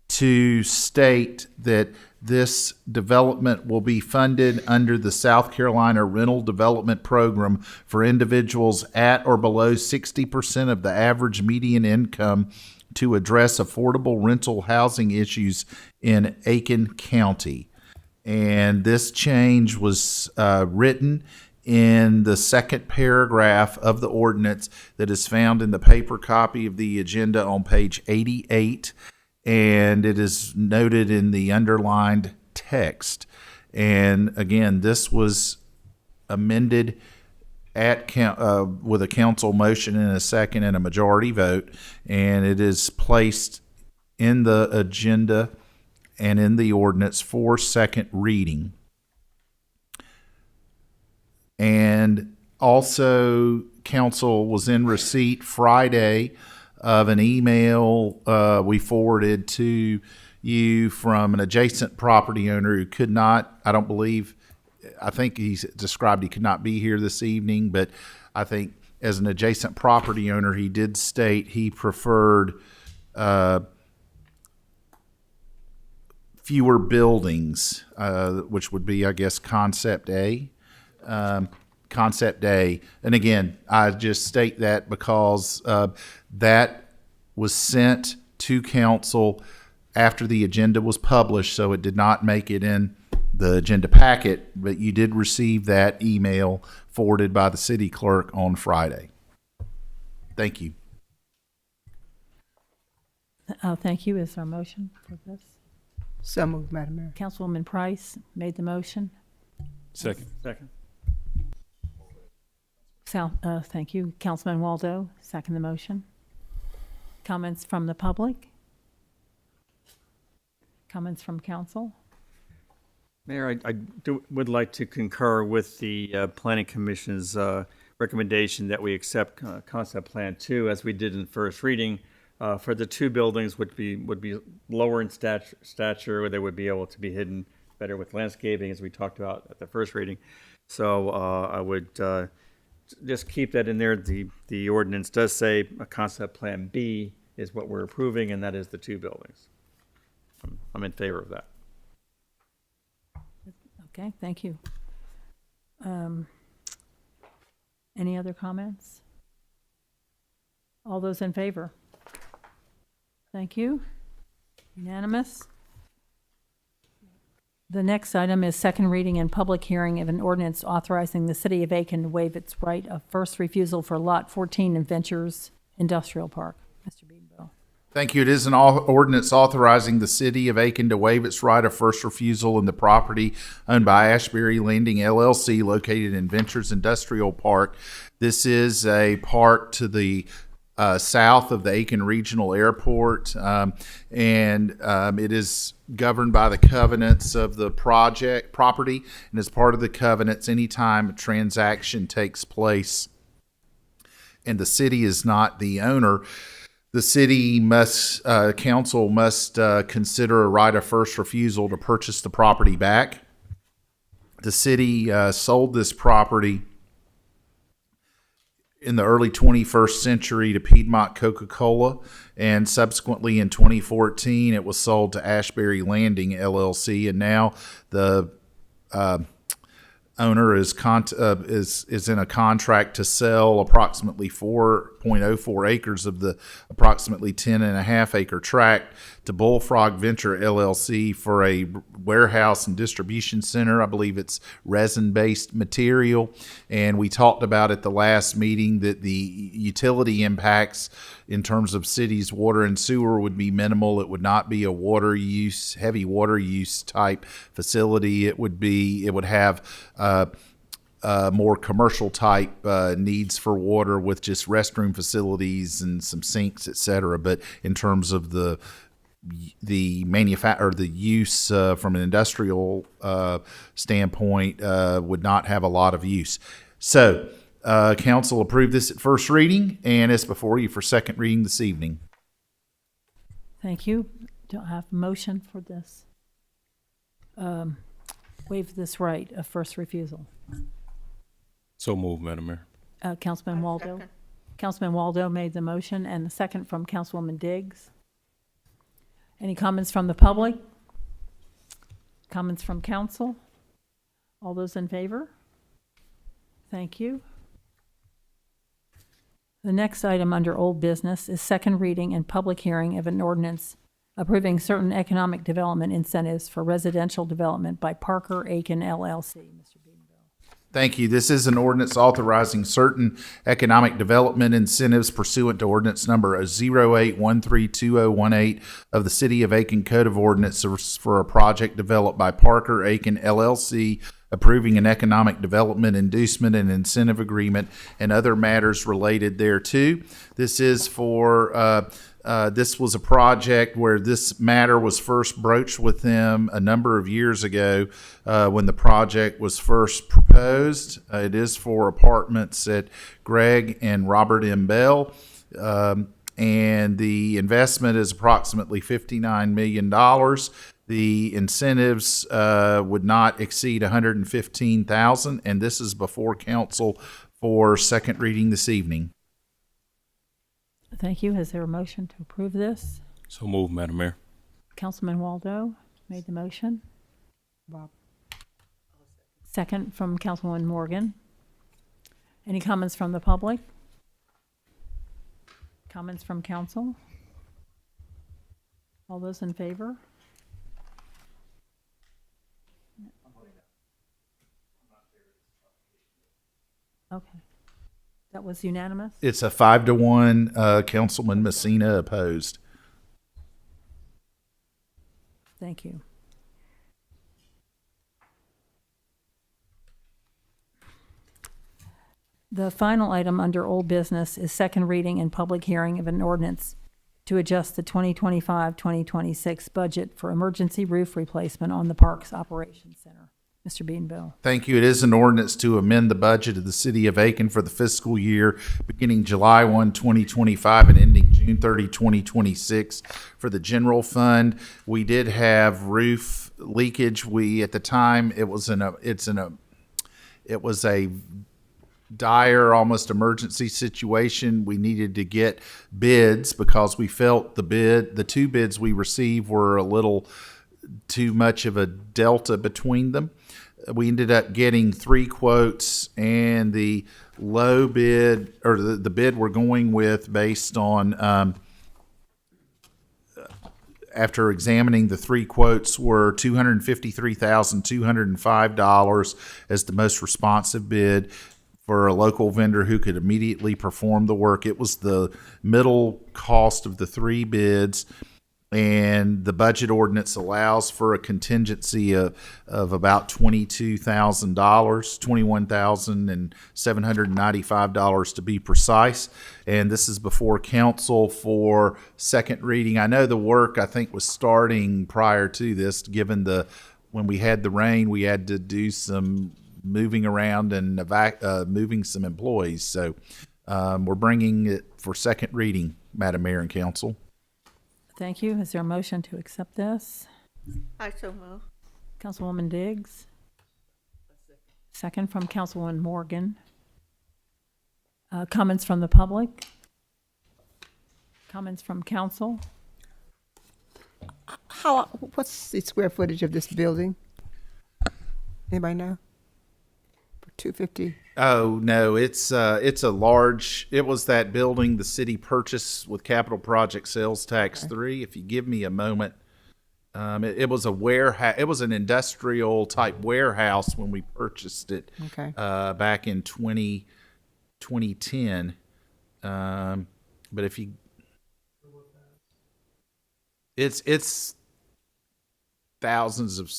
to state that this development will be funded under the South Carolina Rental Development Program for individuals at or below 60% of the average median income to address affordable rental housing issues in Aiken County. And this change was written in the second paragraph of the ordinance that is found in the paper copy of the agenda on page 88, and it is noted in the underlined text. And again, this was amended with a council motion and a second and a majority vote, and it is placed in the agenda and in the ordinance for second reading. And also, council was in receipt Friday of an email we forwarded to you from an adjacent property owner who could not, I think he's described he could not be here this evening, but I think as an adjacent property owner, he did state he preferred fewer buildings, which would be, I guess, Concept A. Concept A. And again, I just state that because that was sent to council after the agenda was published, so it did not make it in the agenda packet, but you did receive that email forwarded by the city clerk on Friday. Thank you. Thank you. Is there a motion for this? So moved, Madam Mayor. Councilwoman Price made the motion. Second. Thank you. Councilman Waldo, second the motion. Comments from the public? Comments from council? Mayor, I would like to concur with the Planning Commission's recommendation that we accept Concept Plan 2 as we did in first reading for the two buildings would be lower in stature, where they would be able to be hidden better with landscaping, as we talked about at the first reading. So I would just keep that in there. The ordinance does say a Concept Plan B is what we're approving, and that is the two buildings. I'm in favor of that. Okay, thank you. Any other comments? All those in favor? Thank you. Unanimous. The next item is second reading and public hearing of an ordinance authorizing the city of Aiken to waive its right of first refusal for Lot 14 in Ventures Industrial Park. Mr. Beedenbow. Thank you. It is an ordinance authorizing the city of Aiken to waive its right of first refusal in the property owned by Ashbury Landing LLC located in Ventures Industrial Park. This is a park to the south of the Aiken Regional Airport, and it is governed by the covenants of the property, and as part of the covenants, anytime a transaction takes place and the city is not the owner, the city council must consider a right of first refusal to purchase the property back. The city sold this property in the early 21st century to Piedmont Coca-Cola, and subsequently in 2014 it was sold to Ashbury Landing LLC, and now the owner is in a contract to sell approximately 4.04 acres of the approximately 10.5 acre tract to Bullfrog Venture LLC for a warehouse and distribution center. I believe it's resin-based material. And we talked about at the last meeting that the utility impacts in terms of city's water and sewer would be minimal. It would not be a heavy water use type facility. It would have more commercial type needs for water with just restroom facilities and some sinks, et cetera. But in terms of the use from an industrial standpoint, would not have a lot of use. So, council approved this at first reading, and it's before you for second reading this evening. Thank you. Don't have a motion for this. Waive this right of first refusal. So moved, Madam Mayor. Councilman Waldo. Councilman Waldo made the motion, and the second from Councilwoman Diggs. Any comments from the public? Comments from council? All those in favor? Thank you. The next item under old business is second reading and public hearing of an ordinance approving certain economic development incentives for residential development by Parker Aiken LLC. Mr. Beanville. Thank you. This is an ordinance authorizing certain economic development incentives pursuant to ordinance number 08132018 of the City of Aiken Code of Ordinances for a project developed by Parker Aiken LLC, approving an economic development inducement and incentive agreement and other matters related thereto. This is for this was a project where this matter was first broached with them a number of years ago when the project was first proposed. It is for apartments at Greg and Robert M. Bell. And the investment is approximately $59 million. The incentives would not exceed $115,000, and this is before council for second reading this evening. Thank you. Is there a motion to approve this? So moved, Madam Mayor. Councilman Waldo made the motion. Bob. Second from Councilwoman Morgan. Any comments from the public? Comments from council? All those in favor? Okay. That was unanimous? It's a 5-1. Councilman Messina opposed. Thank you. The final item under old business is second reading and public hearing of an ordinance to adjust the 2025-2026 budget for emergency roof replacement on the Parks Operations Center. Mr. Beanville. Thank you. It is an ordinance to amend the budget of the City of Aiken for the fiscal year beginning July 1, 2025 and ending June 30, 2026 for the general fund. We did have roof leakage. At the time it was a dire, almost emergency situation. We needed to get bids because we felt the two bids we received were a little too much of a delta between them. We ended up getting 3 quotes, and the low bid, or the bid we're going with based on, after examining the 3 quotes, were $253,205 as the most responsive bid for a local vendor who could immediately perform the work. It was the middle cost of the 3 bids. And the budget ordinance allows for a contingency of about $22,000, $21,795 to be precise. And this is before council for second reading. I know the work, I think, was starting prior to this, given when we had the rain, we had to do some moving around and moving some employees. So we're bringing it for second reading, Madam Mayor and Council. Thank you. Is there a motion to accept this? I so move. Councilwoman Diggs. Second from Councilwoman Morgan. Comments from the public? Comments from council? What's the square footage of this building? Anybody know? For 250. Oh no, it's a large. It was that building the city purchased with capital project sales tax 3. If you give me a moment, it was a warehouse. It was an industrial type warehouse when we purchased it. Okay. Back in 2010. But if you, it's thousands of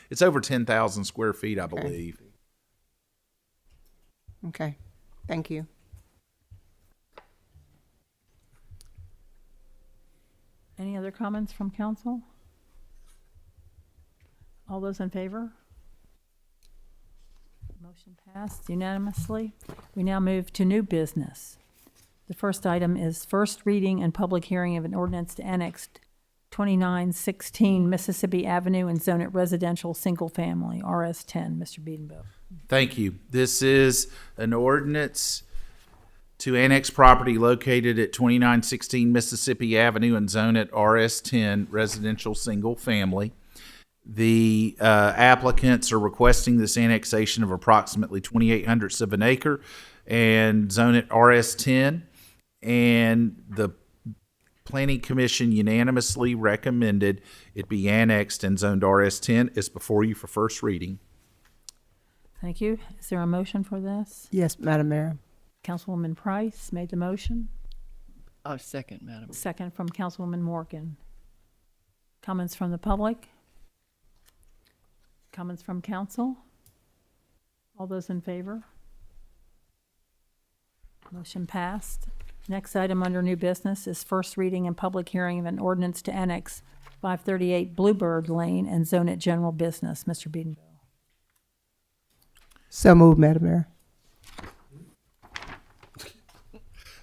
it's over 10,000 square feet, I believe. Okay, thank you. Any other comments from council? All those in favor? Motion passed unanimously. We now move to new business. The first item is first reading and public hearing of an ordinance to annex 2916 Mississippi Avenue and zone it residential single family, RS10. Mr. Biedenbow. Thank you. This is an ordinance to annex property located at 2916 Mississippi Avenue and zone it RS10 residential single family. The applicants are requesting this annexation of approximately 28/100ths of an acre and zone it RS10. And the Planning Commission unanimously recommended it be annexed and zoned RS10. It's before you for first reading. Thank you. Is there a motion for this? Yes, Madam Mayor. Councilwoman Price made the motion. I'll second, Madam. Second from Councilwoman Morgan. Comments from the public? Comments from council? All those in favor? Motion passed. Next item under new business is first reading and public hearing of an ordinance to annex 538 Bluebird Lane and zone it general business. Mr. Biedenbow. So moved, Madam Mayor.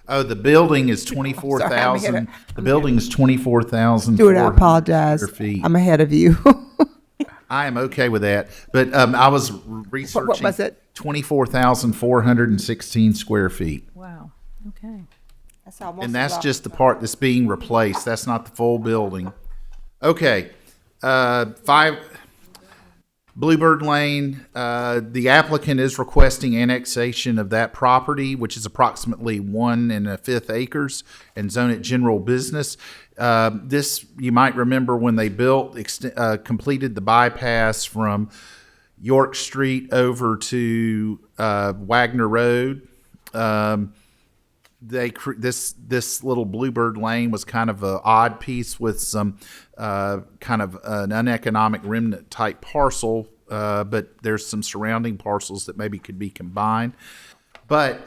Oh, the building is 24,000. The building is 24,000. Stuart, I apologize. Feet. I'm ahead of you. I am okay with that, but I was researching. What was it? 24,416 square feet. Wow. Okay. That's almost And that's a lot. just the part that's being replaced. That's not the full building. Okay. 5 Bluebird Lane. The applicant is requesting annexation of that property, which is approximately 1 1/5 acres, and zone it general business. This, you might remember when they built, completed the bypass from York Street over to Wagner Road. This little Bluebird Lane was kind of an odd piece with some kind of an uneconomic remnant type parcel, but there's some surrounding parcels that maybe could be combined. But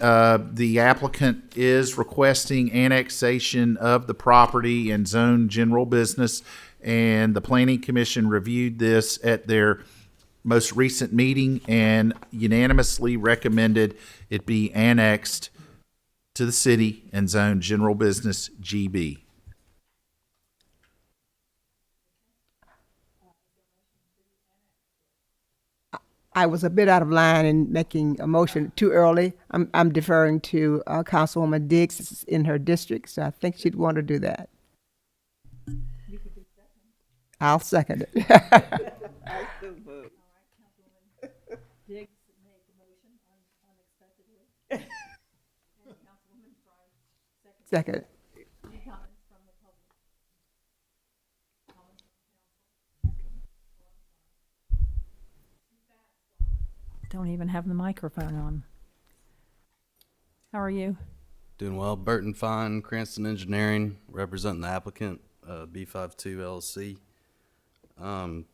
the applicant is requesting annexation of the property and zone general business, and the Planning Commission reviewed this at their most recent meeting and unanimously recommended it be annexed to the city and zone general business GB. I was a bit out of line in making a motion too early. I'm deferring to Councilwoman Diggs in her district, so I think she'd want to do that. I'll second it. Second. Don't even have the microphone on. How are you? Doing well. Burton Fine, Cranston Engineering, representing the applicant, B52 LLC. I'd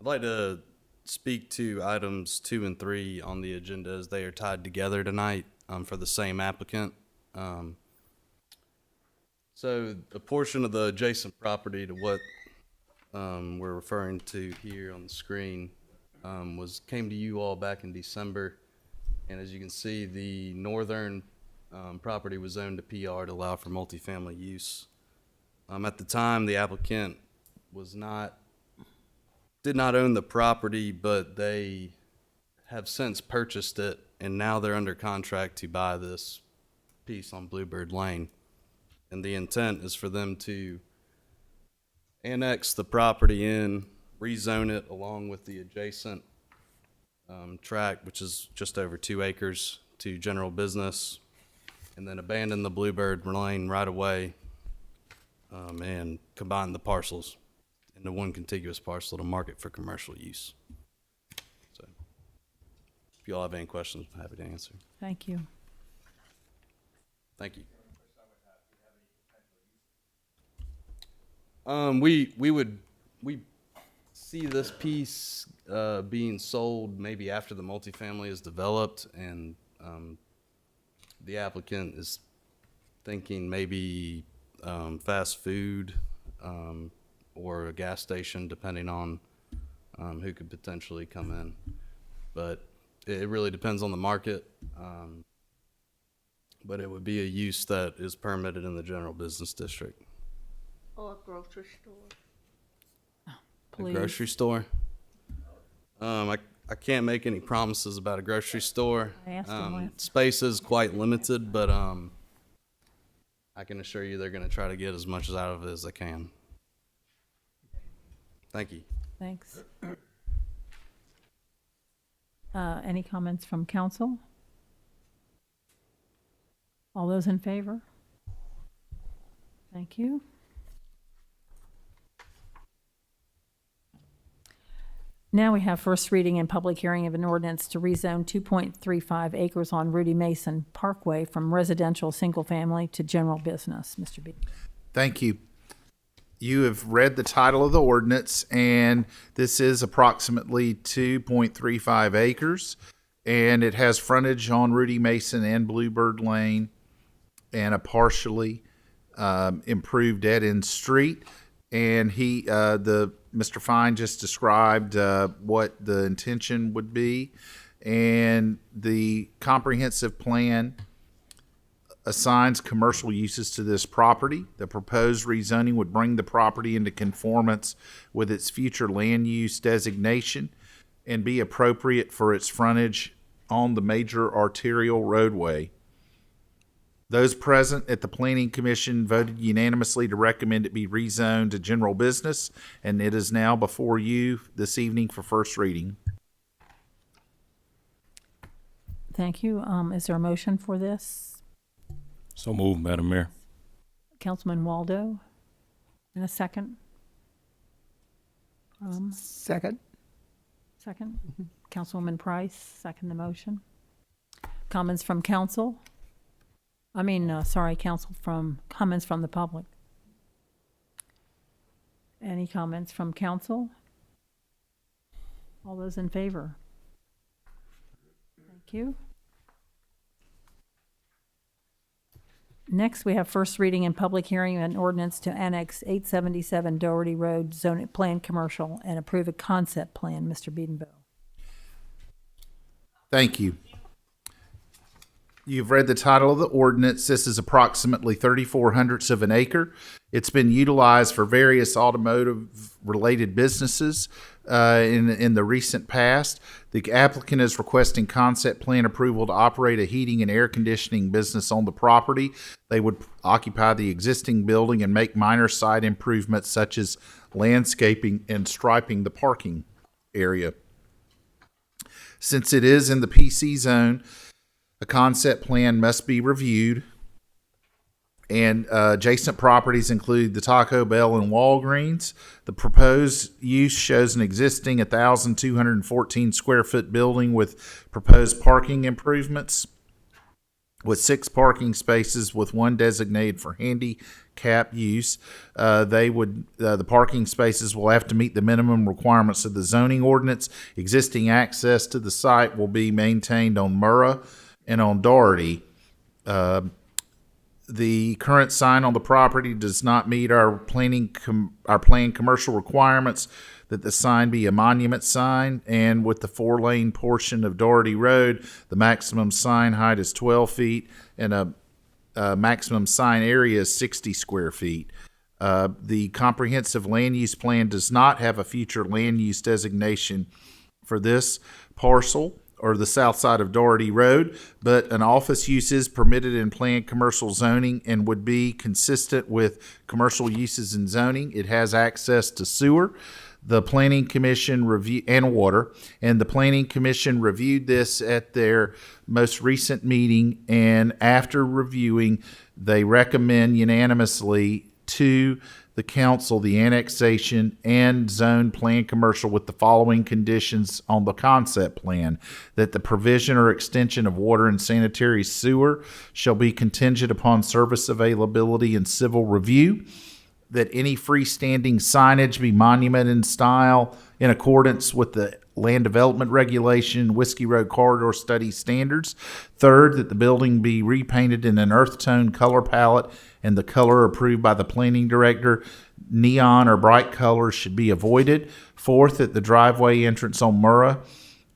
like to speak to items 2 and 3 on the agenda as they are tied together tonight for the same applicant. So a portion of the adjacent property to what we're referring to here on the screen came to you all back in December, and as you can see, the northern property was zoned to PR to allow for multifamily use. At the time, the applicant did not own the property, but they have since purchased it, and now they're under contract to buy this piece on Bluebird Lane. And the intent is for them to annex the property in, rezone it along with the adjacent tract, which is just over 2 acres, to general business, and then abandon the Bluebird Lane right away and combine the parcels into one contiguous parcel to market for commercial use. So if you all have any questions, I'm happy to answer. Thank you. Thank you. We see this piece being sold maybe after the multifamily is developed, and The applicant is thinking maybe fast food or a gas station, depending on who could potentially come in. But it really depends on the market. But it would be a use that is permitted in the general business district. Or a grocery store. A grocery store? I can't make any promises about a grocery store. I asked him last. Space is quite limited, but I can assure you they're going to try to get as much out of it as they can. Thank you. Thanks. Any comments from council? All those in favor? Thank you. Now we have first reading and public hearing of an ordinance to rezone 2.35 acres on Rudy Mason Parkway from residential single-family to general business. Mr. B. Thank you. You have read the title of the ordinance, and this is approximately 2.35 acres, and it has frontage on Rudy Mason and Bluebird Lane and a partially improved dead-end street. And Mr. Fine just described what the intention would be, and the comprehensive plan assigns commercial uses to this property. The proposed rezoning would bring the property into conformance with its future land use designation and be appropriate for its frontage on the major arterial roadway. Those present at the Planning Commission voted unanimously to recommend it be rezoned to general business, and it is now before you this evening for first reading. Thank you. Is there a motion for this? So moved, Madam Mayor. Councilman Waldo, in a second. Second. Second. Councilwoman Price, second the motion. Comments from council? Comments from the public. Any comments from council? All those in favor? Thank you. Next, we have first reading and public hearing of an ordinance to annex 877 Doherty Road, zone it plan commercial, and approve a concept plan. Mr. Beedenbow. Thank you. You've read the title of the ordinance. This is approximately 34/100ths of an acre. It's been utilized for various automotive-related businesses in the recent past. The applicant is requesting concept plan approval to operate a heating and air conditioning business on the property. They would occupy the existing building and make minor site improvements such as landscaping and striping the parking area. Since it is in the PC zone, a concept plan must be reviewed, and adjacent properties include the Taco Bell and Walgreens. The proposed use shows an existing 1,214 square foot building with proposed parking improvements, with 6 parking spaces with 1 designated for handicap use. The parking spaces will have to meet the minimum requirements of the zoning ordinance. Existing access to the site will be maintained on Murrah and on Doherty. The current sign on the property does not meet our planned commercial requirements that the sign be a monument sign, and with the 4-lane portion of Doherty Road, the maximum sign height is 12 feet and a maximum sign area is 60 square feet. The comprehensive land use plan does not have a future land use designation for this parcel or the south side of Doherty Road, but an office use is permitted in planned commercial zoning and would be consistent with commercial uses in zoning. It has access to sewer. The Planning Commission and water, and the Planning Commission reviewed this at their most recent meeting, and after reviewing, they recommend unanimously to the council the annexation and zone plan commercial with the following conditions on the concept plan: that the provision or extension of water and sanitary sewer shall be contingent upon service availability and civil review, that any freestanding signage be monument in style in accordance with the land development regulation, Whiskey Road corridor study standards. Third, that the building be repainted in an earth tone color palette and the color approved by the planning director. Neon or bright colors should be avoided. Fourth, that the driveway entrance on Murrah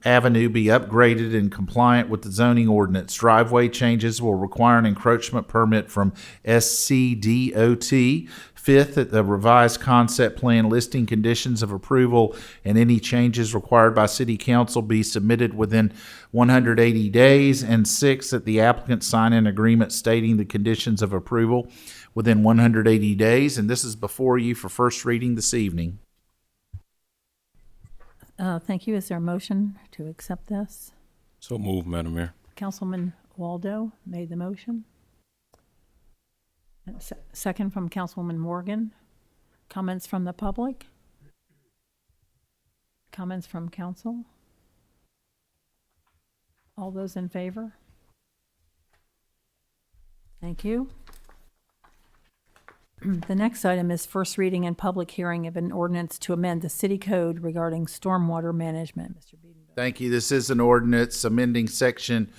Avenue be upgraded and compliant with the zoning ordinance. Driveway changes will require an encroachment permit from SCDOT. Fifth, that the revised concept plan listing conditions of approval and any changes required by City Council be submitted within 180 days. And sixth, that the applicant sign an agreement stating the conditions of approval within 180 days. And this is before you for first reading this evening. Thank you. Is there a motion to accept this? So moved, Madam Mayor. Councilman Waldo made the motion. And second from Councilwoman Morgan. Comments from the public? Comments from council? All those in favor? Thank you. The next item is first reading and public hearing of an ordinance to amend the city code regarding stormwater management. Mr. Biedenbach. Thank you. This is an ordinance amending section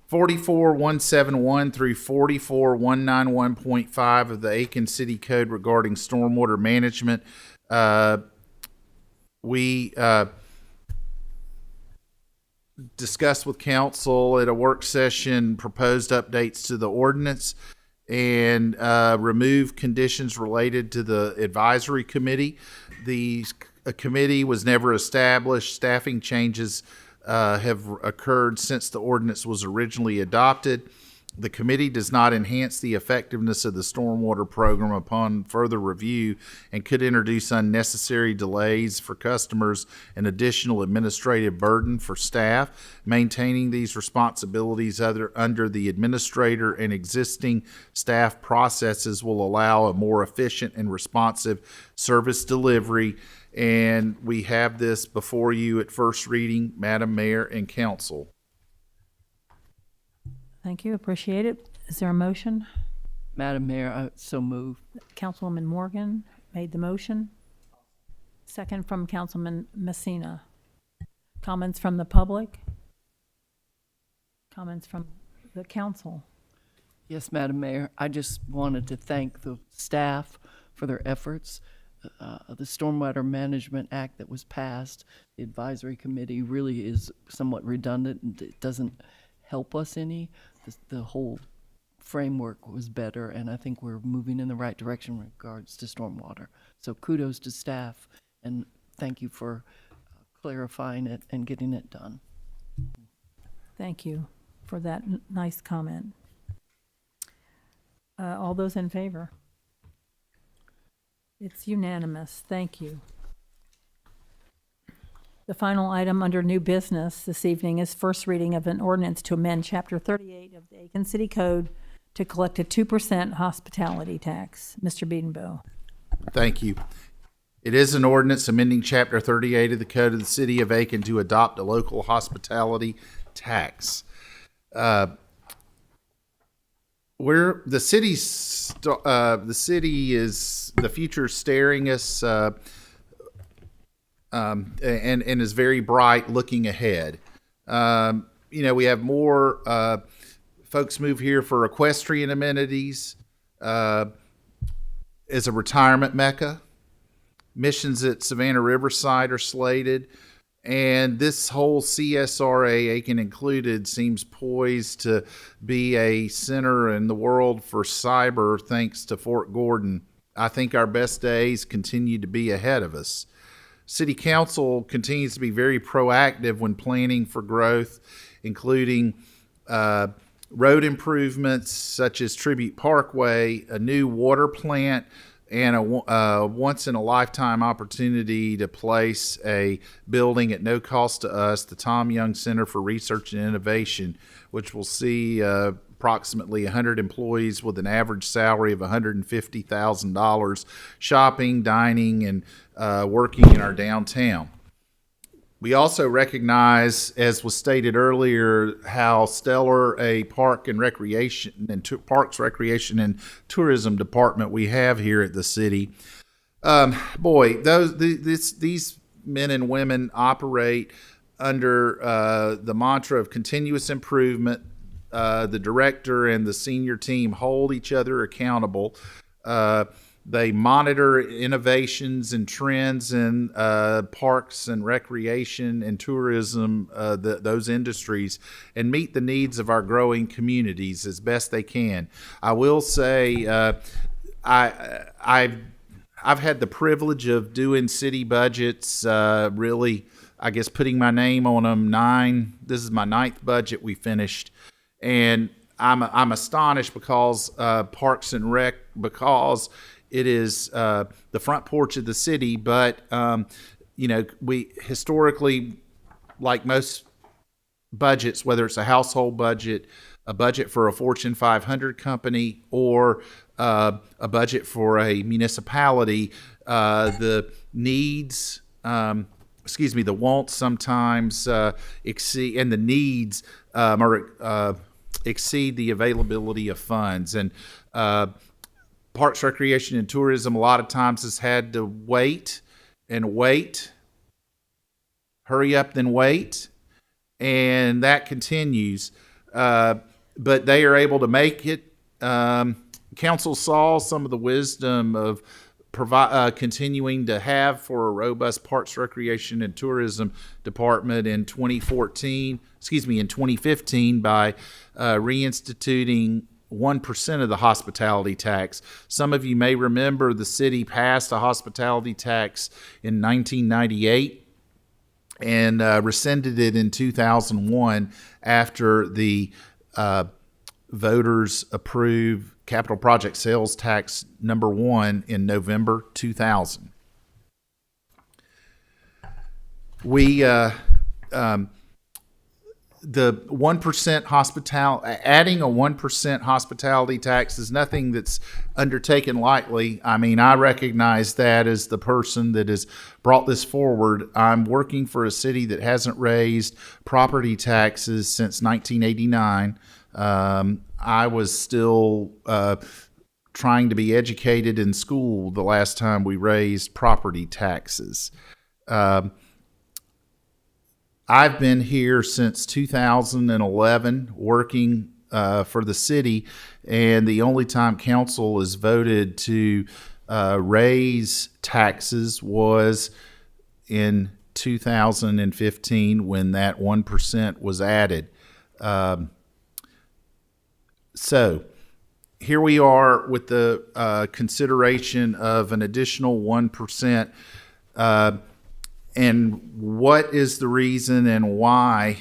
44171 through 44191.5 of the Aiken City Code regarding stormwater management. We discussed with council at a work session proposed updates to the ordinance and remove conditions related to the advisory committee. The committee was never established. Staffing changes have occurred since the ordinance was originally adopted. The committee does not enhance the effectiveness of the stormwater program upon further review and could introduce unnecessary delays for customers and additional administrative burden for staff. Maintaining these responsibilities under the administrator and existing staff processes will allow a more efficient and responsive service delivery. And we have this before you at first reading, Madam Mayor and Council. Thank you. Appreciate it. Is there a motion? Madam Mayor, I so move. Councilwoman Morgan made the motion. Second from Councilman Messina. Comments from the public? Comments from the council? Yes, Madam Mayor, I just wanted to thank the staff for their efforts. The Stormwater Management Act that was passed, the advisory committee really is somewhat redundant and it doesn't help us any. The whole framework was better, and I think we're moving in the right direction in regards to stormwater. So kudos to staff, and thank you for clarifying it and getting it done. Thank you for that nice comment. All those in favor? It's unanimous. Thank you. The final item under new business this evening is first reading of an ordinance to amend Chapter 38 of the Aiken City Code to collect a 2% hospitality tax. Mr. Biedenbow. Thank you. It is an ordinance amending Chapter 38 of the Code of the City of Aiken to adopt a local hospitality tax. The future is staring us and is very bright looking ahead. We have more folks move here for equestrian amenities as a retirement mecca. Missions at Savannah Riverside are slated. And this whole CSRA, Aiken included, seems poised to be a center in the world for cyber thanks to Fort Gordon. I think our best days continue to be ahead of us. City Council continues to be very proactive when planning for growth, including road improvements such as Tribute Parkway, a new water plant, and a once-in-a-lifetime opportunity to place a building at no cost to us, the Tom Young Center for Research and Innovation, which will see approximately 100 employees with an average salary of $150,000 shopping, dining, and working in our downtown. We also recognize, as was stated earlier, how stellar a parks, recreation, and tourism department we have here at the city. These men and women operate under the mantra of continuous improvement. The director and the senior team hold each other accountable. They monitor innovations and trends in parks and recreation and tourism, those industries, and meet the needs of our growing communities as best they can. I will say, I've had the privilege of doing city budgets, really, I guess, putting my name on them. This is my 9th budget we finished, and I'm astonished because Parks and Rec, because it is the front porch of the city, but we historically, like most budgets, whether it's a household budget, a budget for a Fortune 500 company, or a budget for a municipality, the needs, the wants sometimes exceed, and the needs exceed the availability of funds. And Parks, Recreation, and Tourism a lot of times has had to wait and wait, hurry up then wait, and that continues. But they are able to make it. Council saw some of the wisdom of continuing to have for a robust Parks, Recreation, and Tourism department in 2015 by reinstituting 1% of the hospitality tax. Some of you may remember the city passed a hospitality tax in 1998 and rescinded it in 2001 after the voters approved capital project sales tax number 1 in November 2000. The 1% adding a 1% hospitality tax is nothing that's undertaken lightly. I mean, I recognize that as the person that has brought this forward. I'm working for a city that hasn't raised property taxes since 1989. I was still trying to be educated in school the last time we raised property taxes. I've been here since 2011 working for the city, and the only time council has voted to raise taxes was in 2015 when that 1% was added. So here we are with the consideration of an additional 1%. And what is the reason and why?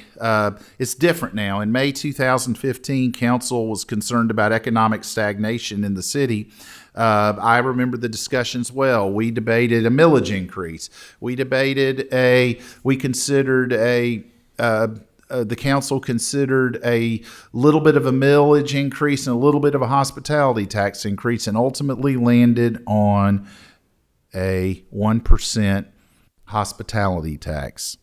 It's different now. In May 2015, council was concerned about economic stagnation in the city. I remember the discussions well. We debated a millage increase. The council considered a little bit of a millage increase and a little bit of a hospitality tax increase, and ultimately landed on a 1% hospitality tax.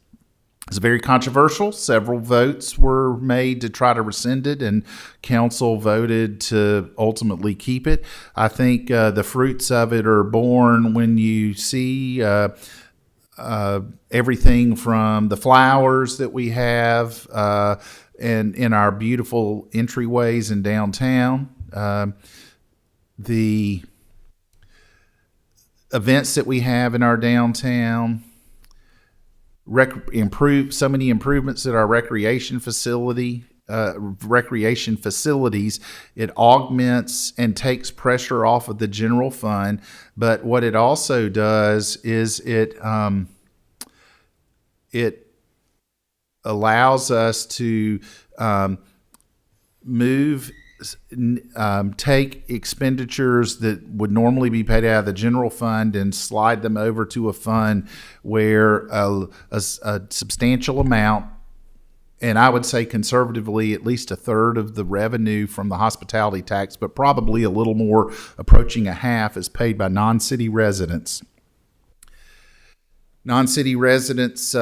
It's very controversial. Several votes were made to try to rescind it, and council voted to ultimately keep it. I think the fruits of it are born when you see everything from the flowers that we have and in our beautiful entryways in downtown, the events that we have in our downtown, so many improvements at our recreation facilities. It augments and takes pressure off of the general fund. But what it also does is it allows us to take expenditures that would normally be paid out of the general fund and slide them over to a fund where a substantial amount, and I would say conservatively at least a third of the revenue from the hospitality tax, but probably a little more, approaching a half, is paid by non-city residents. Non-city residents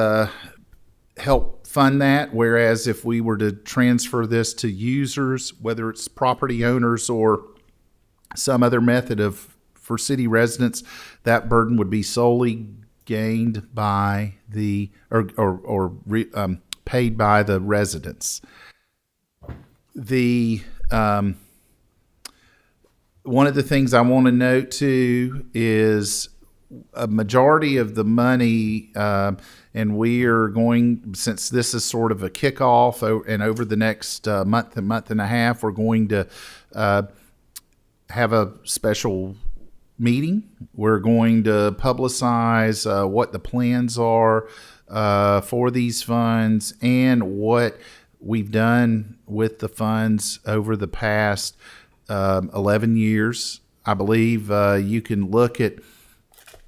help fund that, whereas if we were to transfer this to users, whether it's property owners or some other method for city residents, that burden would be solely gained by the paid by the residents. The one of the things I want to note too is a majority of the money, and we are going, since this is sort of a kickoff, and over the next month and a half, we're going to have a special meeting. We're going to publicize what the plans are for these funds and what we've done with the funds over the past 11 years. I believe you can look at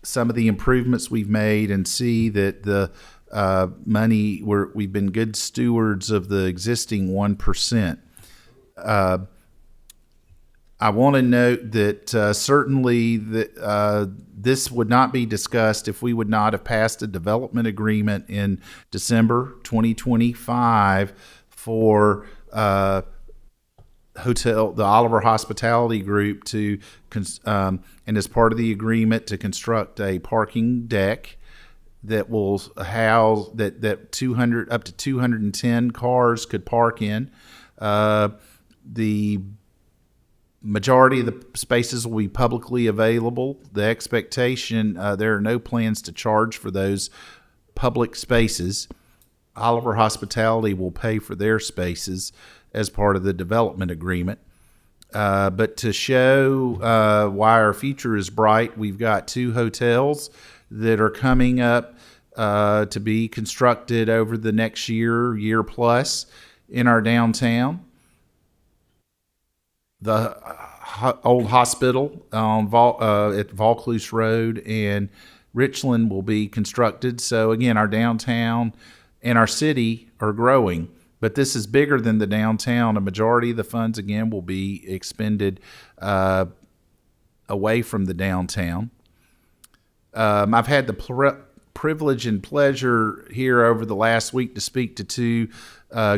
some of the improvements we've made and see that the money, we've been good stewards of the existing 1%. I want to note that certainly this would not be discussed if we would not have passed a development agreement in December 2025 for the Oliver Hospitality Group to, and as part of the agreement, to construct a parking deck that will house that 200 up to 210 cars could park in. The majority of the spaces will be publicly available. The expectation, there are no plans to charge for those public spaces. Oliver Hospitality will pay for their spaces as part of the development agreement. But to show why our future is bright, we've got 2 hotels that are coming up to be constructed over the next year plus in our downtown. The old hospital on at Vaucluse Road and Richland will be constructed. So again, our downtown and our city are growing, but this is bigger than the downtown. A majority of the funds, again, will be expended away from the downtown. I've had the privilege and pleasure here over the last week to speak to 2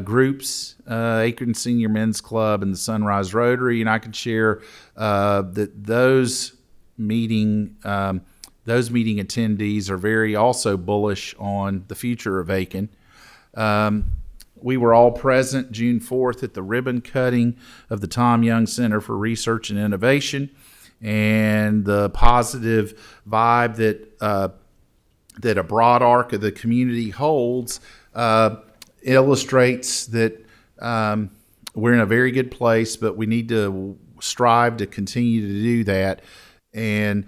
groups, Aiken Senior Men's Club and the Sunrise Rotary, and I can share that those meeting attendees are very also bullish on the future of Aiken. We were all present June 4th at the ribbon cutting of the Tom Young Center for Research and Innovation, and the positive vibe that a broad arc of the community holds illustrates that we're in a very good place, but we need to strive to continue to do that. And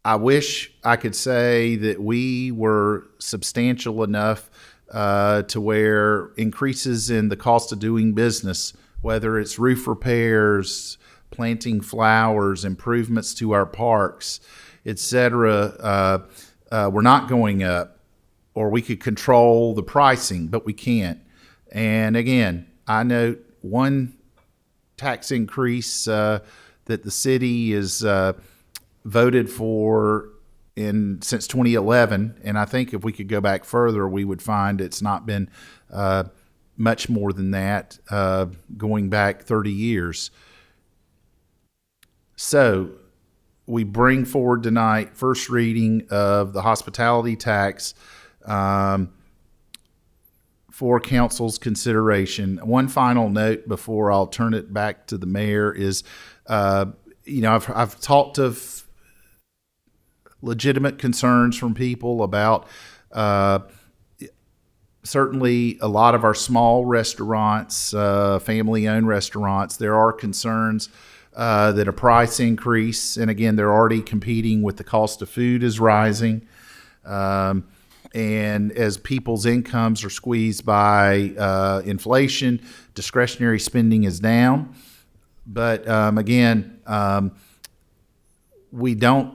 I wish I could say that we were substantial enough to where increases in the cost of doing business, whether it's roof repairs, planting flowers, improvements to our parks, etc., we're not going up, or we could control the pricing, but we can't. And again, I note one tax increase that the city is voted for since 2011, and I think if we could go back further, we would find it's not been much more than that going back 30 years. So we bring forward tonight first reading of the hospitality tax for council's consideration. One final note before I'll turn it back to the mayor is, I've talked of legitimate concerns from people about certainly a lot of our small restaurants, family-owned restaurants. There are concerns that a price increase, and again, they're already competing with the cost of food is rising. And as people's incomes are squeezed by inflation, discretionary spending is down. But again, we don't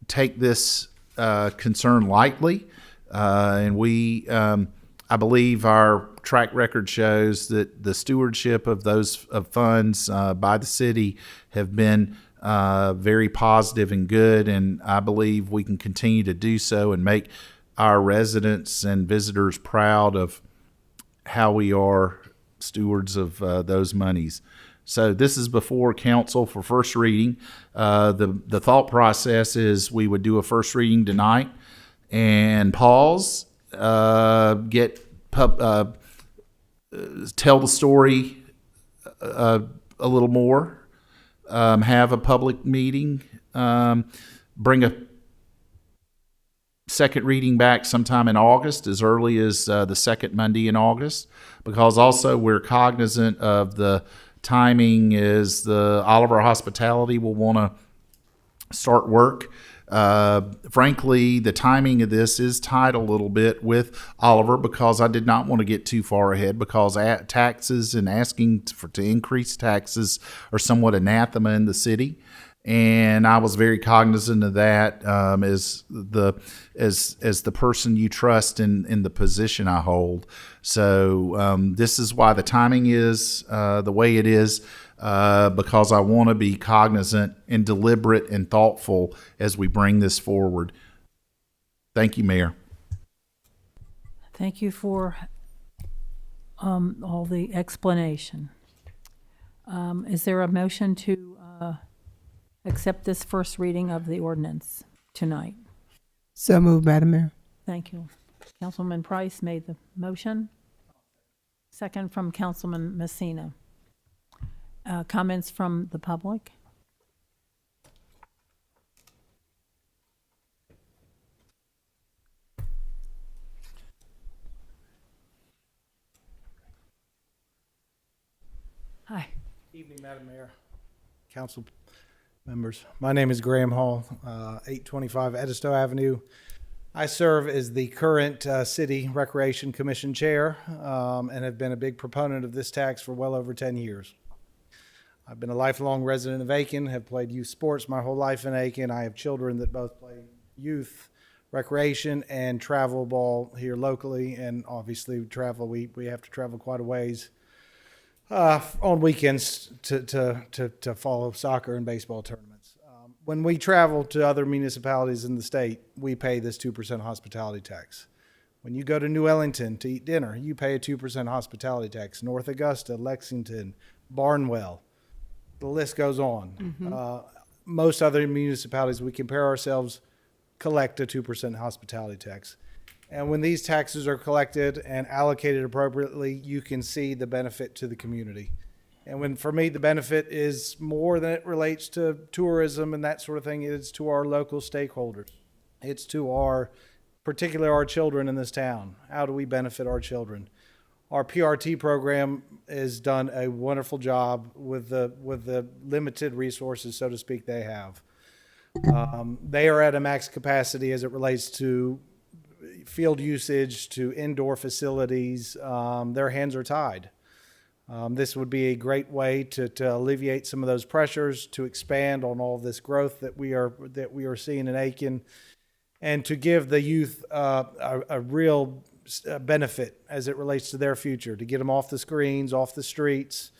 take this concern lightly. And I believe our track record shows that the stewardship of those funds by the city have been very positive and good. And I believe we can continue to do so and make our residents and visitors proud of how we are stewards of those monies. So this is before council for first reading. The thought process is we would do a first reading tonight and pause, tell the story a little more, have a public meeting, bring a second reading back sometime in August, as early as the second Monday in August, because also we're cognizant of the timing is the Oliver Hospitality will want to start work. Frankly, the timing of this is tied a little bit with Oliver because I did not want to get too far ahead because taxes and asking to increase taxes are somewhat anathema in the city. And I was very cognizant of that as the person you trust in the position I hold. So this is why the timing is the way it is, because I want to be cognizant and deliberate and thoughtful as we bring this forward. Thank you, Mayor. Thank you for all the explanation. Is there a motion to accept this first reading of the ordinance tonight? So moved, Madam Mayor. Thank you. Councilman Price made the motion. Second from Councilman Messina. Comments from the public? Hi. Evening, Madam Mayor, council members. My name is Graham Hall, 825 Edisto Avenue. I serve as the current City Recreation Commission Chair and have been a big proponent of this tax for well over 10 years. I've been a lifelong resident of Aiken, have played youth sports my whole life in Aiken. I have children that both play youth, recreation, and travel ball here locally, and obviously travel. We have to travel quite a ways on weekends to follow soccer and baseball tournaments. When we travel to other municipalities in the state, we pay this 2% hospitality tax. When you go to New Ellington to eat dinner, you pay a 2% hospitality tax. North Augusta, Lexington, Barnwell, the list goes on. Most other municipalities we compare ourselves collect a 2% hospitality tax. And when these taxes are collected and allocated appropriately, you can see the benefit to the community. And when, for me, the benefit is more than it relates to tourism and that sort of thing, it's to our local stakeholders. It's to particularly our children in this town. How do we benefit our children? Our PRT program has done a wonderful job with the limited resources, so to speak, they have. They are at a max capacity as it relates to field usage, to indoor facilities. Their hands are tied. This would be a great way to alleviate some of those pressures, to expand on all of this growth that we are seeing in Aiken, and to give the youth a real benefit as it relates to their future, to get them off the screens, off the streets,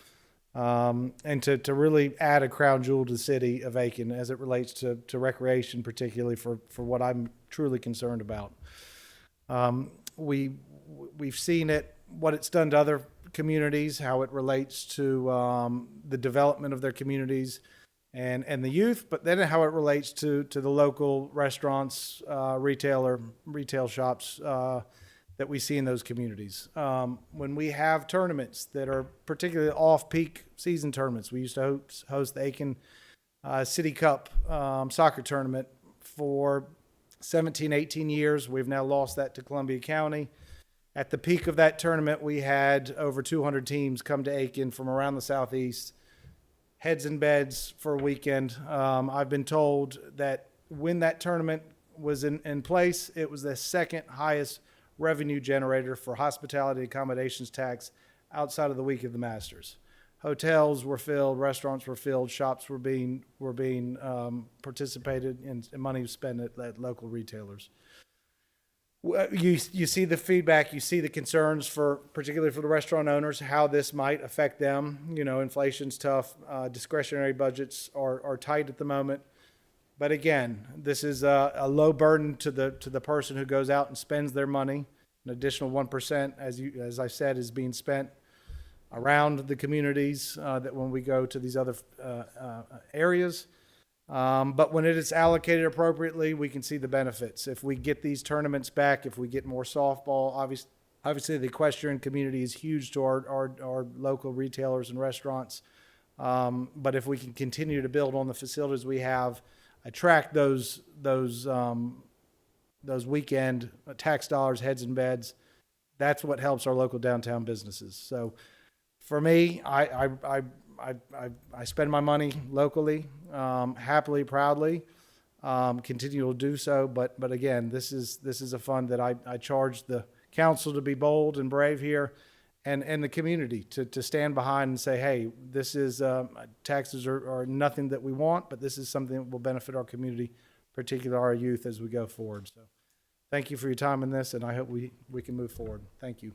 and to really add a crown jewel to the city of Aiken as it relates to recreation, particularly for what I'm truly concerned about. We've seen what it's done to other communities, how it relates to the development of their communities and the youth, but then how it relates to the local restaurants, retail shops that we see in those communities. When we have tournaments that are particularly off-peak season tournaments, we used to host the Aiken City Cup soccer tournament for 17, 18 years. We've now lost that to Columbia County. At the peak of that tournament, we had over 200 teams come to Aiken from around the southeast, heads and beds for a weekend. I've been told that when that tournament was in place, it was the second highest revenue generator for hospitality accommodations tax outside of the week of the Masters. Hotels were filled, restaurants were filled, shops were being participated in, and money was spent at local retailers. You see the feedback, you see the concerns particularly for the restaurant owners, how this might affect them. You know, inflation's tough, discretionary budgets are tight at the moment. But again, this is a low burden to the person who goes out and spends their money. An additional 1%, as I said, is being spent around the communities that when we go to these other areas. But when it is allocated appropriately, we can see the benefits. If we get these tournaments back, if we get more softball, obviously the equestrian community is huge to our local retailers and restaurants. But if we can continue to build on the facilities we have, attract those weekend tax dollars, heads and beds, that's what helps our local downtown businesses. So for me, I spend my money locally, happily, proudly, continue to do so. But again, this is a fund that I charge the council to be bold and brave here, and the community to stand behind and say, hey, this is taxes are nothing that we want, but this is something that will benefit our community, particularly our youth, as we go forward. So thank you for your time in this, and I hope we can move forward. Thank you.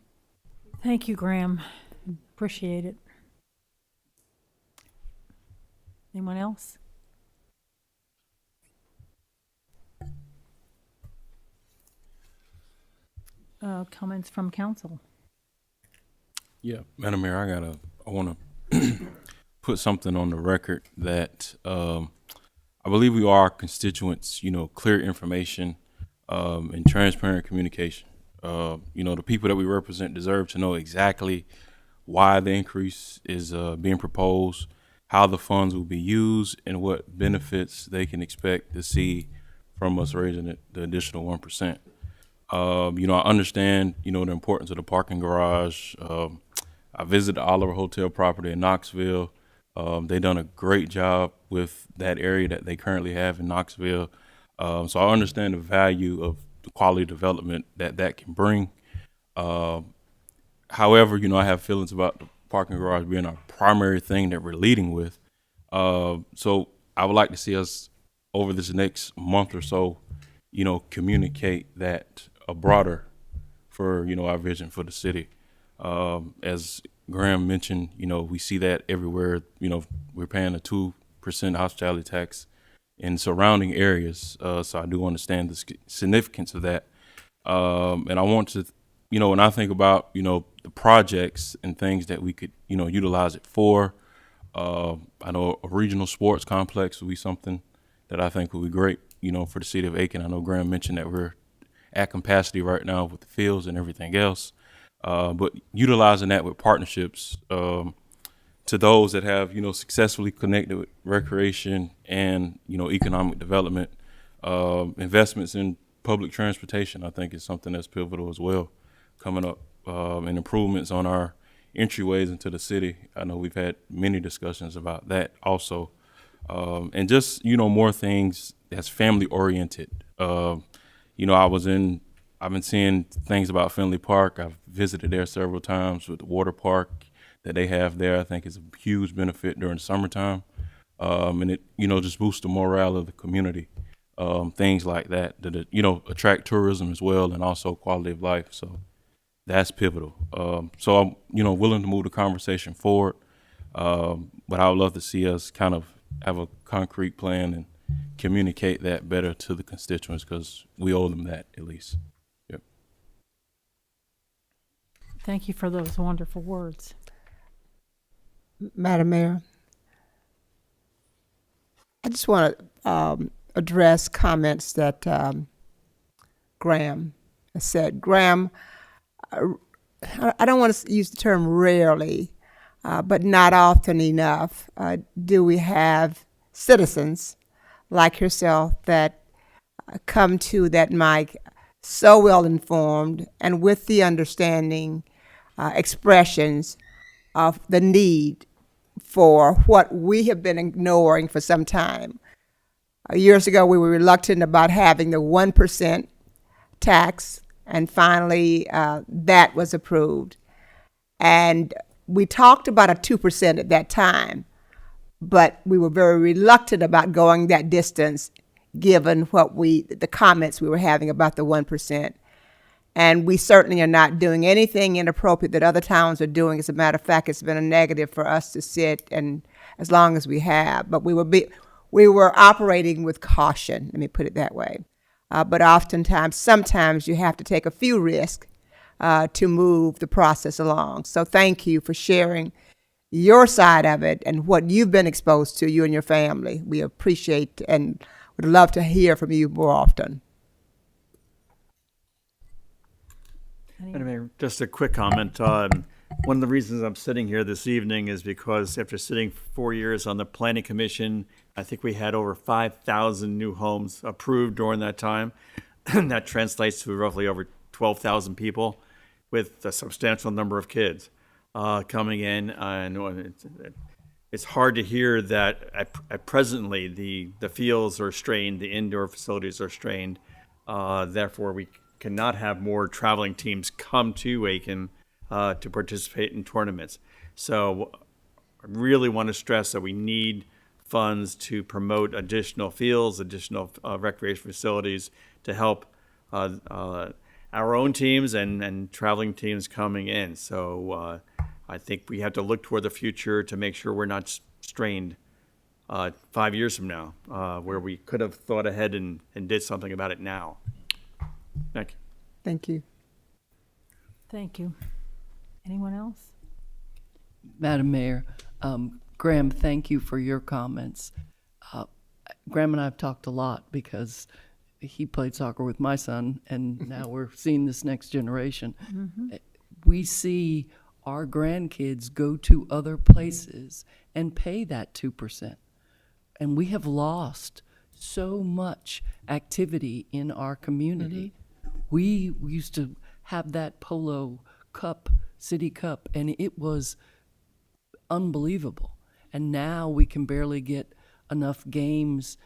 Thank you, Graham. Appreciate it. Anyone else? Comments from council? Yeah, Madam Mayor, I want to put something on the record that I believe we owe our constituents, clear information and transparent communication. The people that we represent deserve to know exactly why the increase is being proposed, how the funds will be used, and what benefits they can expect to see from us raising it the additional 1%. I understand, the importance of the parking garage. I visited the Oliver Hotel property in Knoxville. They've done a great job with that area that they currently have in Knoxville. So I understand the value of the quality development that can bring. However, I have feelings about the parking garage being our primary thing that we're leading with. So I would like to see us over this next month or so, communicate that broader for, our vision for the city. As Graham mentioned, we see that everywhere. We're paying a 2% hospitality tax in surrounding areas. So I do understand the significance of that. And I want to, when I think about, the projects and things that we could, utilize it for, I know a regional sports complex would be something that I think would be great, for the city of Aiken. I know Graham mentioned that we're at capacity right now with the fields and everything else. But utilizing that with partnerships to those that have, successfully connected with recreation and, economic development, investments in public transportation, I think is something that's pivotal as well coming up, and improvements on our entryways into the city. I know we've had many discussions about that also. And just, more things that's family oriented. I've been seeing things about Finley Park. I've visited there several times with the water park that they have there. I think is a huge benefit during the summertime. And it, just boosts the morale of the community. Things like that attract tourism as well, and also quality of life. So that's pivotal. So I'm, willing to move the conversation forward. But I would love to see us kind of have a concrete plan and communicate that better to the constituents, because we owe them that at least. Yep. Thank you for those wonderful words. Madam Mayor, I just want to address comments that Graham said. Graham, I don't want to use the term rarely, but not often enough do we have citizens like yourself that come to that mic so well informed and with the understanding expressions of the need for what we have been ignoring for some time. Years ago, we were reluctant about having the 1% tax, and finally that was approved. And we talked about a 2% at that time, but we were very reluctant about going that distance given the comments we were having about the 1%. And we certainly are not doing anything inappropriate that other towns are doing. As a matter of fact, it's been a negative for us to sit and as long as we have. But we were operating with caution, let me put it that way. But sometimes you have to take a few risks to move the process along. So thank you for sharing your side of it and what you've been exposed to, you and your family. We appreciate and would love to hear from you more often. Madam Mayor, just a quick comment. One of the reasons I'm sitting here this evening is because after sitting 4 years on the Planning Commission, I think we had over 5,000 new homes approved during that time. And that translates to roughly over 12,000 people with a substantial number of kids coming in. And it's hard to hear that at presently the fields are strained, the indoor facilities are strained. Therefore, we cannot have more traveling teams come to Aiken to participate in tournaments. So I really want to stress that we need funds to promote additional fields, additional recreation facilities to help our own teams and traveling teams coming in. So I think we have to look toward the future to make sure we're not strained 5 years from now, where we could have thought ahead and did something about it now. Thank you. Thank you. Thank you. Anyone else? Madam Mayor, Graham, thank you for your comments. Graham and I have talked a lot because he played soccer with my son, and now we're seeing this next generation. Mm-hmm. We see our grandkids go to other places and pay that 2%. And we have lost so much activity in our community. Mm-hmm. We used to have that Polo Cup, City Cup, and it was unbelievable. And now we can barely get enough games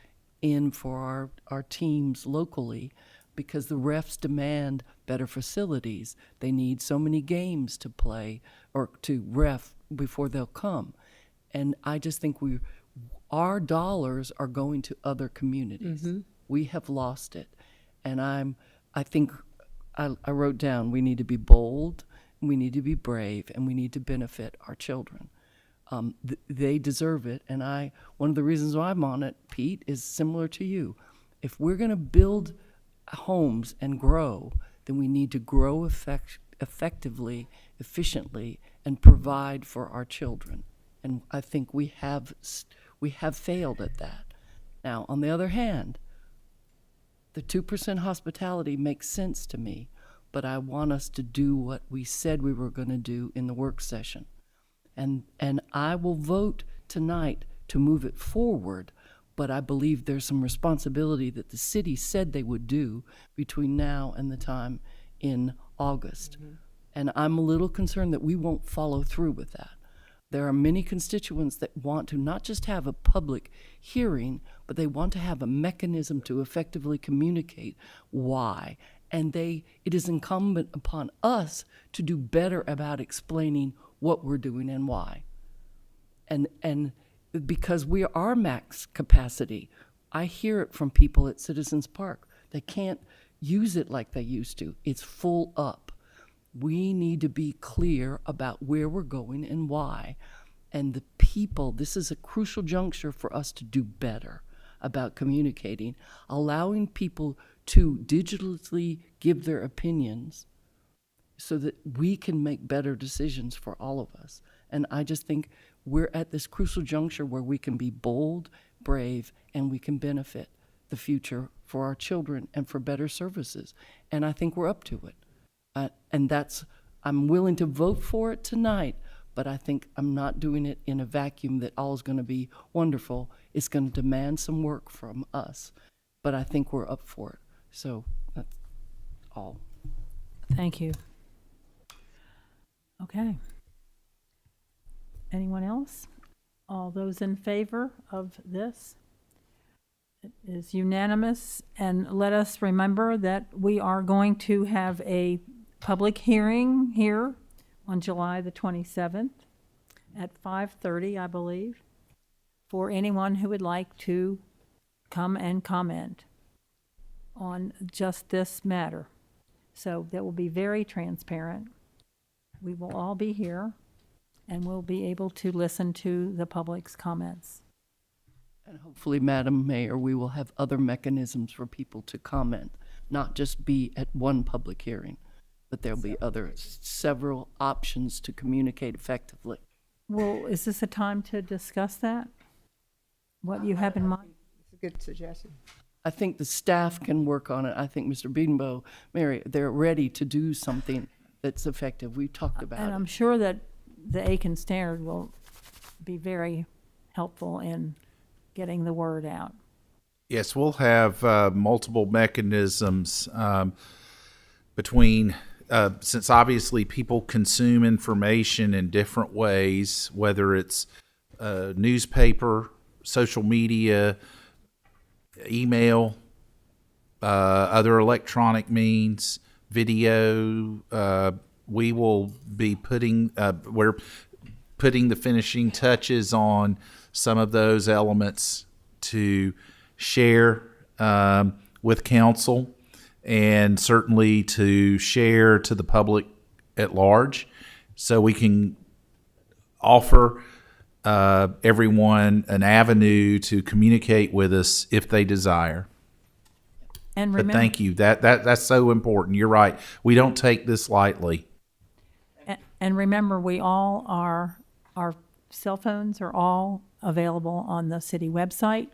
in for our teams locally because the refs demand better facilities. They need so many games to play or to ref before they'll come. And I just think our dollars are going to other communities. Mm-hmm. We have lost it. And I think I wrote down, we need to be bold, we need to be brave, and we need to benefit our children. They deserve it, and one of the reasons why I'm on it, Pete, is similar to you. If we're going to build homes and grow, then we need to grow effectively, efficiently, and provide for our children. And I think we have failed at that. Now, on the other hand, the 2% hospitality makes sense to me, but I want us to do what we said we were going to do in the work session. And I will vote tonight to move it forward, but I believe there's some responsibility that the city said they would do between now and the time in August. Mm-hmm. And I'm a little concerned that we won't follow through with that. There are many constituents that want to not just have a public hearing, but they want to have a mechanism to effectively communicate why. And it is incumbent upon us to do better about explaining what we're doing and why. And because we are max capacity, I hear it from people at Citizens Park. They can't use it like they used to. It's full up. We need to be clear about where we're going and why. And the people, this is a crucial juncture for us to do better about communicating, allowing people to digitally give their opinions so that we can make better decisions for all of us. And I just think we're at this crucial juncture where we can be bold, brave, and we can benefit the future for our children and for better services. And I think we're up to it. I'm willing to vote for it tonight, but I think I'm not doing it in a vacuum that all is going to be wonderful. It's going to demand some work from us, but I think we're up for it. So that's all. Thank you. Okay. Anyone else? All those in favor of this? It is unanimous, and let us remember that we are going to have a public hearing here on July the 27th at 5:30, I believe, for anyone who would like to come and comment on just this matter. So that will be very transparent. We will all be here, and we'll be able to listen to the public's comments. And hopefully, Madam Mayor, we will have other mechanisms for people to comment, not just be at one public hearing. but there'll be several options to communicate effectively. Well, is this a time to discuss that? What you have in mind? It's a good suggestion. I think the staff can work on it. I think Mr. Biedenbow, Mary, they're ready to do something that's effective. We've talked about And it. I'm sure that the Aiken Standard will be very helpful in getting the word out. Yes, we'll have multiple mechanisms between, since obviously people consume information in different ways, whether it's newspaper, social media, email, other electronic means, video. We will be we're putting the finishing touches on some of those elements to share with council, and certainly to share to the public at large, so we can offer everyone an avenue to communicate with us if they desire. And But remember, thank you. That's so important. You're right. We don't take this lightly. and remember, our cell phones are all available on the city website,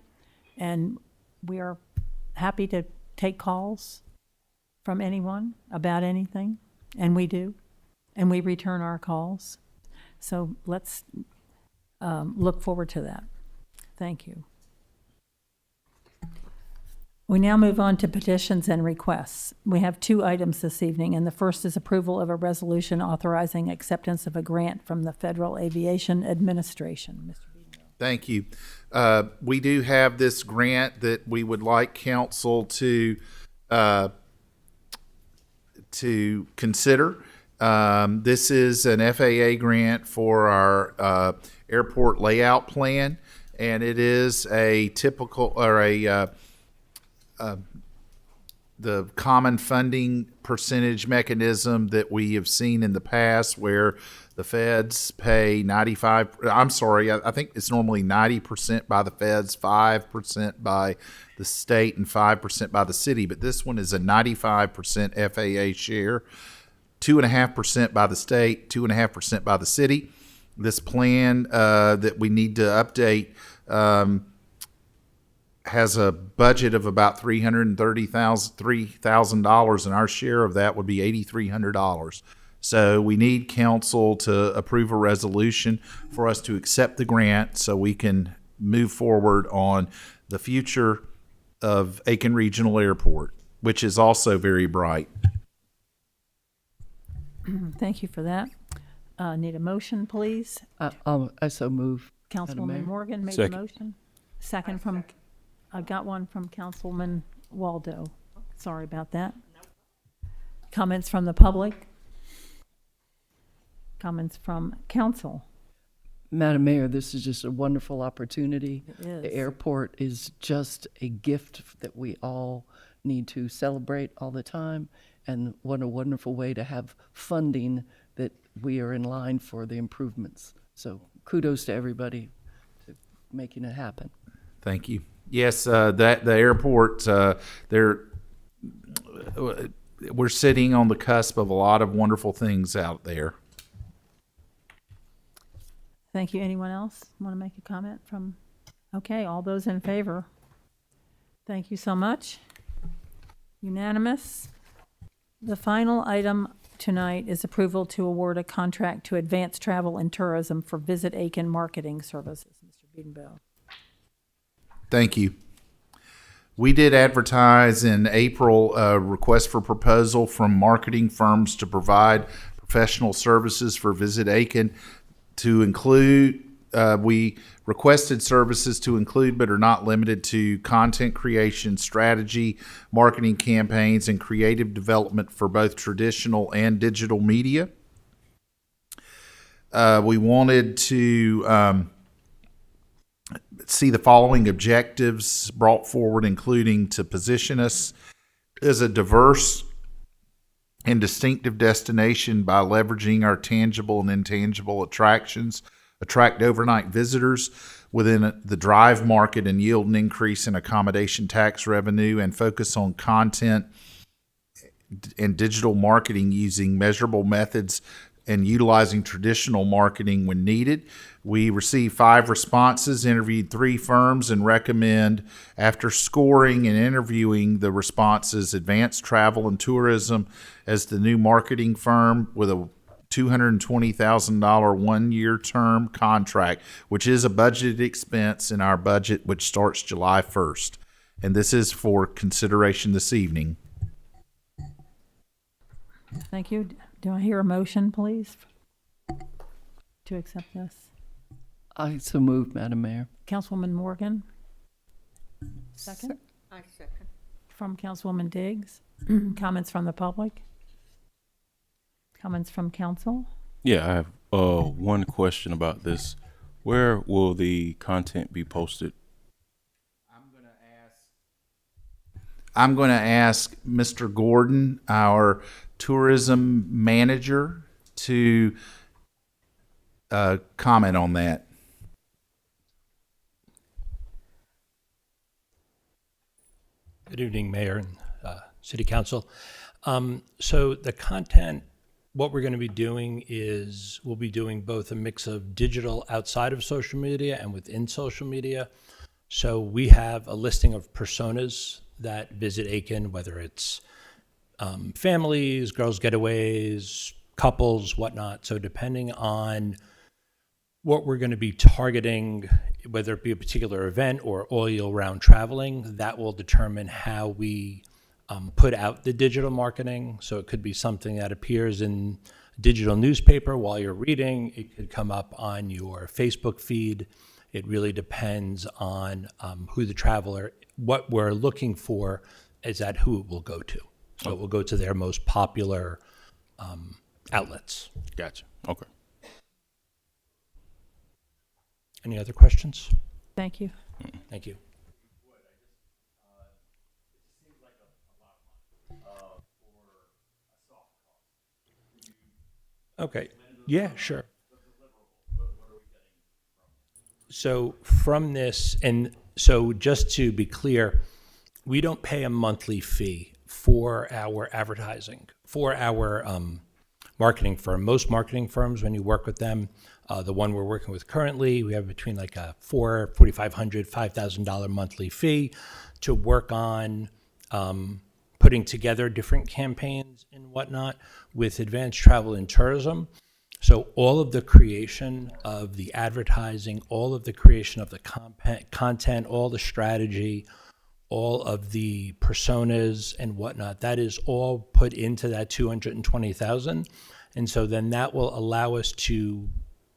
and we are happy to take calls from anyone about anything, and we do, and we return our calls. So let's look forward to that. Thank you. We now move on to petitions and requests. We have 2 items this evening, and the first is approval of a resolution authorizing acceptance of a grant from the Federal Aviation Administration. Mr. Thank you. We do have this grant that we would like council to consider. This is an FAA grant for our airport layout plan, and it is a typical, or the common funding percentage mechanism that we have seen in the past, where the feds pay I think it's normally 90% by the feds, 5% by the state, and 5% by the city. But this one is a 95% FAA share, 2.5% by the state, 2.5% by the city. This plan that we need to update has a budget of about $3,000, and our share of that would be $8,300. So we need council to approve a resolution for us to accept the grant, so we can move forward on the future of Aiken Regional Airport, which is also very bright. Thank you for that. Need a motion, please? I so move. Madam Councilwoman Mayor. Morgan made Second. the motion. Second from, I got one from Councilman Waldo. Sorry about that. Comments from the public? Comments from council? Madam Mayor, this is just a wonderful opportunity. It is. The airport is just a gift that we all need to celebrate all the time, and what a wonderful way to have funding that we are in line for the improvements. So kudos to everybody to making it happen. Thank you. Yes, the airport, we're sitting on the cusp of a lot of wonderful things out there. Thank you. Anyone else want to make a comment from? Okay, all those in favor? Thank you so much. Unanimous. The final item tonight is approval to award a contract to Advanced Travel and Tourism for Visit Aiken Marketing Services. Mr. Biedenbow. Thank you. We did advertise in April a request for proposal from marketing firms to provide professional services for Visit Aiken to include, we requested services to include but are not limited to content creation, strategy, marketing campaigns, and creative development for both traditional and digital media. We wanted to see the following objectives brought forward, including to position us as a diverse and distinctive destination by leveraging our tangible and intangible attractions, attract overnight visitors within the drive market and yield an increase in accommodation tax revenue, and focus on content and digital marketing using measurable methods and utilizing traditional marketing when needed. We received 5 responses, interviewed 3 firms, and recommend, after scoring and interviewing the responses, Advanced Travel and Tourism as the new marketing firm with a $220,000 one-year term contract, which is a budgeted expense in our budget, which starts July 1st. And this is for consideration this evening. Thank you. Do I hear a motion, please, to accept this? I so move, Madam Mayor. Councilwoman Morgan? Second? I second. From Councilwoman Diggs? Comments from the public? Comments from council? Yeah, I have one question about this. Where will the content be posted? I'm going to ask Mr. Gordon, our tourism manager, to comment on that. Good evening, Mayor and City Council. So the content, what we're going to be doing is we'll be doing both a mix of digital outside of social media and within social media. So we have a listing of personas that visit Aiken, whether it's families, girls' getaways, couples, whatnot. So depending on what we're going to be targeting, whether it be a particular event or all year round traveling, that will determine how we put out the digital marketing. So it could be something that appears in a digital newspaper while you're reading. It could come up on your Facebook feed. It really depends on who the traveler, what we're looking for is that who it will go to. So it will go to their most popular outlets. Gotcha. Okay. Any other questions? Thank you. Thank you. Okay. Yeah, sure. So from this, and so just to be clear, we don't pay a monthly fee for our advertising, for our marketing firm. Most marketing firms, when you work with them, the one we're working with currently, we have between like a $4,500, $5,000 monthly fee to work on putting together different campaigns and whatnot with Advanced Travel and Tourism. So all of the creation of the advertising, all of the creation of the content, all the strategy, all of the personas and whatnot, that is all put into that $220,000. And so then that will allow us to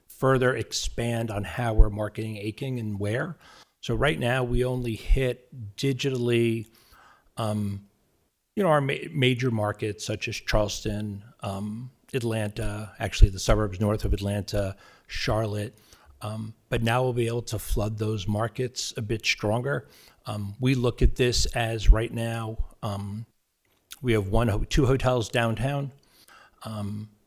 further expand on how we're marketing Aiken and where. So right now we only hit digitally, our major markets such as Charleston, Atlanta, actually the suburbs north of Atlanta, Charlotte. But now we'll be able to flood those markets a bit stronger. We look at this as right now, we have 2 hotels downtown.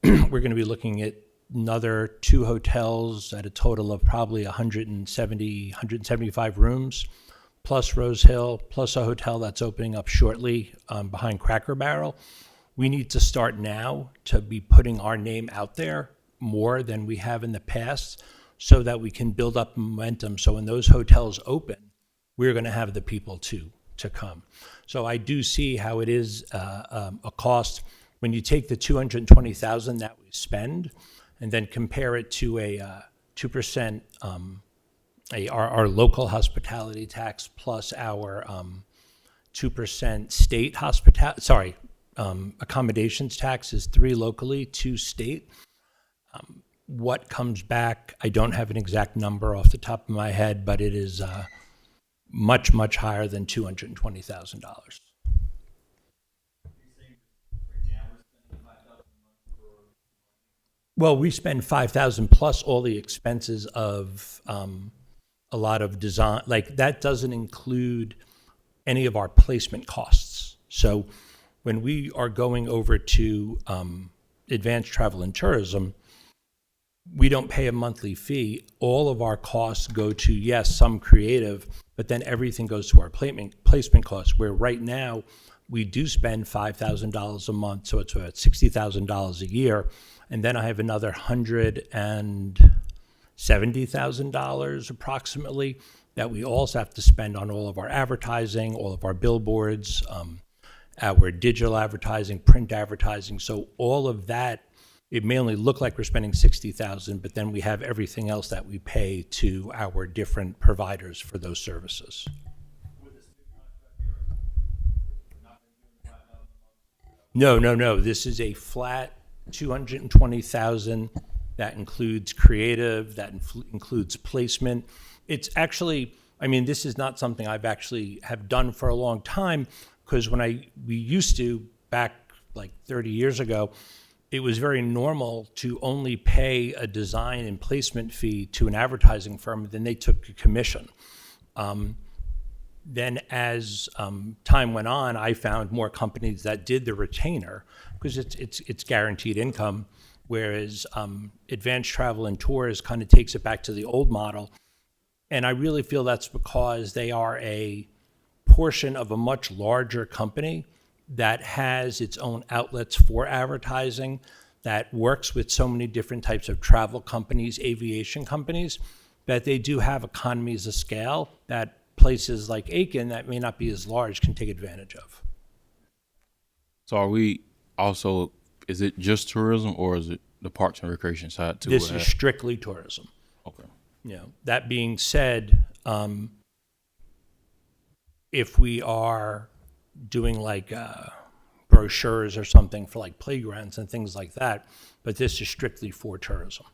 We're going to be looking at another 2 hotels at a total of probably 175 rooms, plus Rose Hill, plus a hotel that's opening up shortly behind Cracker Barrel. We need to start now to be putting our name out there more than we have in the past so that we can build up momentum. So when those hotels open, we're going to have the people to come. So I do see how it is a cost when you take the $220,000 that we spend and then compare it to a 2%, our local hospitality tax plus our 2% state accommodations tax is 3 locally, 2 state. What comes back, I don't have an exact number off the top of my head, but it is much, much higher than $220,000. Well, we spend $5,000 plus all the expenses of a lot of design. Like that doesn't include any of our placement costs. So when we are going over to Advanced Travel and Tourism, we don't pay a monthly fee. All of our costs go to, yes, some creative, but then everything goes to our placement costs, where right now we do spend $5,000 a month, so it's about $60,000 a year. And then I have another $170,000 approximately that we also have to spend on all of our advertising, all of our billboards, our digital advertising, print advertising. So all of that, it may only look like we're spending $60,000, but then we have everything else that we pay to our different providers for those services. No. This is a flat $220,000 that includes creative, that includes placement. It's actually, I mean, this is not something I've actually have done for a long time, because we used to, back like 30 years ago, it was very normal to only pay a design and placement fee to an advertising firm, then they took a commission. Then as time went on, I found more companies that did the retainer, because it's guaranteed income, whereas Advanced Travel and Tours kind of takes it back to the old model. And I really feel that's because they are a portion of a much larger company that has its own outlets for advertising, that works with so many different types of travel companies, aviation companies, that they do have economies of scale that places like Aiken that may not be as large can take advantage of. So are we also, is it just tourism, or is it the Parks and Recreation side too? This is strictly tourism. Okay. You know, that being said, if we are doing like brochures or something for like playgrounds and things like that, but this is strictly for tourism.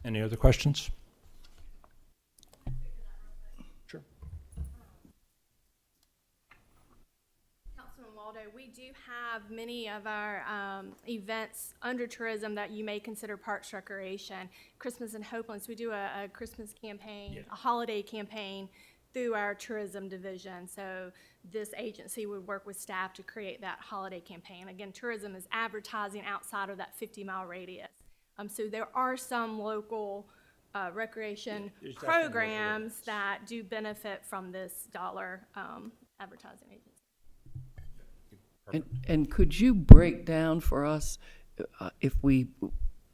Any other questions? Sure. Councilman Waldo, we do have many of our events under tourism that you may consider parks recreation. Christmas in Hopelands, we do a Christmas campaign, a holiday campaign through our tourism division. So this agency would work with staff to create that holiday campaign. Again, tourism is advertising outside of that 50-mile radius. So there are some local recreation programs that do benefit from this dollar advertising agency. And could you break down for us, if we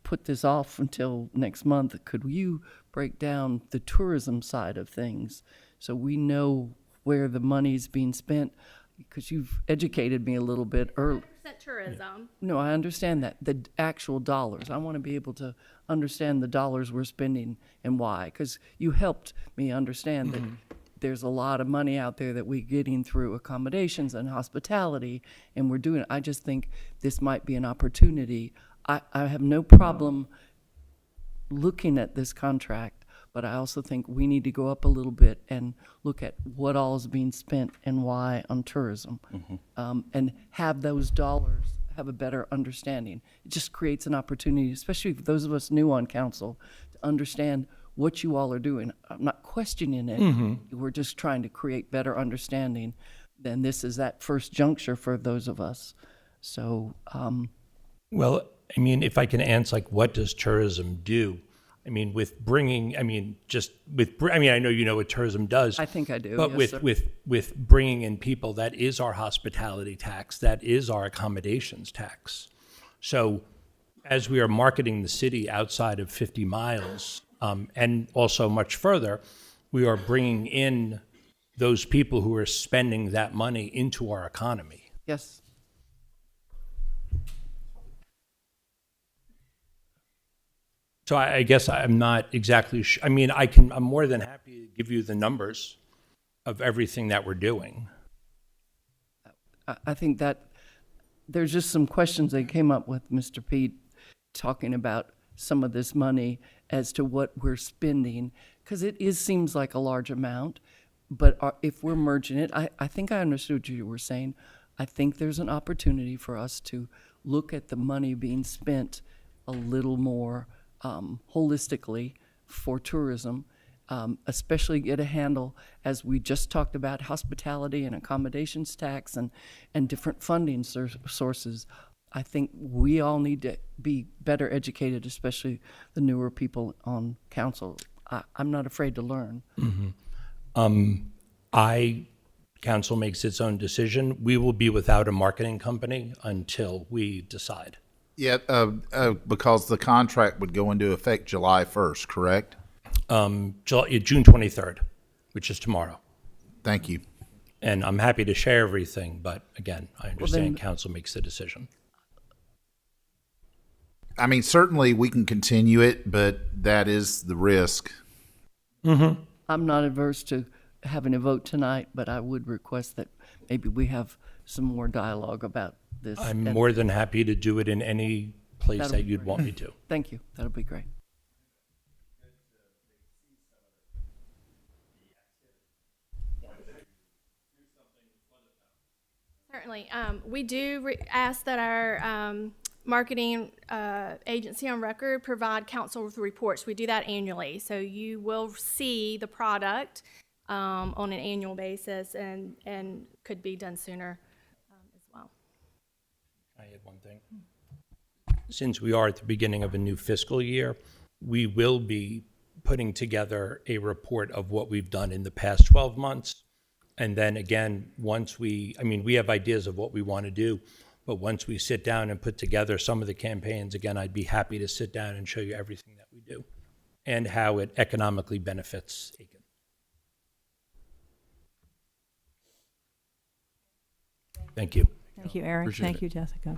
put this off until next month, could you break down the tourism side of things so we know where the money's being spent? Because you've educated me a little bit early. Tourism. No, I understand that. The actual dollars. I want to be able to understand the dollars we're spending and why. Because you helped me understand that there's a lot of money out there that we're getting through accommodations and hospitality, and we're doing it. I just think this might be an opportunity. I have no problem looking at this contract, but I also think we need to go up a little bit and look at what all is being spent and why on tourism, and have those dollars have a better understanding. It just creates an opportunity, especially for those of us new on council, to understand what you all are doing. I'm not questioning it. We're just trying to create better understanding. Then this is that first juncture for those of us. So, well, I mean, if I can answer, like, what does tourism do? I mean, with bringing, I mean, I know you know what tourism does. I think I do. But yes, sir. with bringing in people, that is our hospitality tax, that is our accommodations tax. So as we are marketing the city outside of 50 miles, and also much further, we are bringing in those people who are spending that money into our economy. Yes. So I guess I'm not exactly sure. I mean, I'm more than happy to give you the numbers of everything that we're doing. I think that there's just some questions that came up with Mr. Pete talking about some of this money as to what we're spending, because seems like a large amount, but if we're merging it, I think I understood what you were saying. I think there's an opportunity for us to look at the money being spent a little more holistically for tourism, especially get a handle, as we just talked about, hospitality and accommodations tax and different funding sources I think we all need to be better educated, especially the newer people on council. I'm not afraid to learn. Council makes its own decision. We will be without a marketing company until we decide. Yeah, because the contract would go into effect July 1st, correct? June 23rd, which is tomorrow. Thank you. And I'm happy to share everything, but again, I understand then- council makes the decision. I mean, certainly we can continue it, but that is the risk. I'm not averse to having a vote tonight, but I would request that maybe we have some more dialogue about this. I'm And more than happy to do it in any place that'll that be you'd great. want me to. Thank you. That'll be great. Certainly. We do ask that our marketing agency on record provide council with reports. We do that annually. So you will see the product on an annual basis and could be done sooner as well. I add one thing. Since we are at the beginning of a new fiscal year, we will be putting together a report of what we've done in the past 12 months. And then again, we have ideas of what we want to do, but once we sit down and put together some of the campaigns, again, I'd be happy to sit down and show you everything that we do and how it economically benefits Aiken. Thank you. Thank you, Eric. Appreciate Thank it. you, Jessica.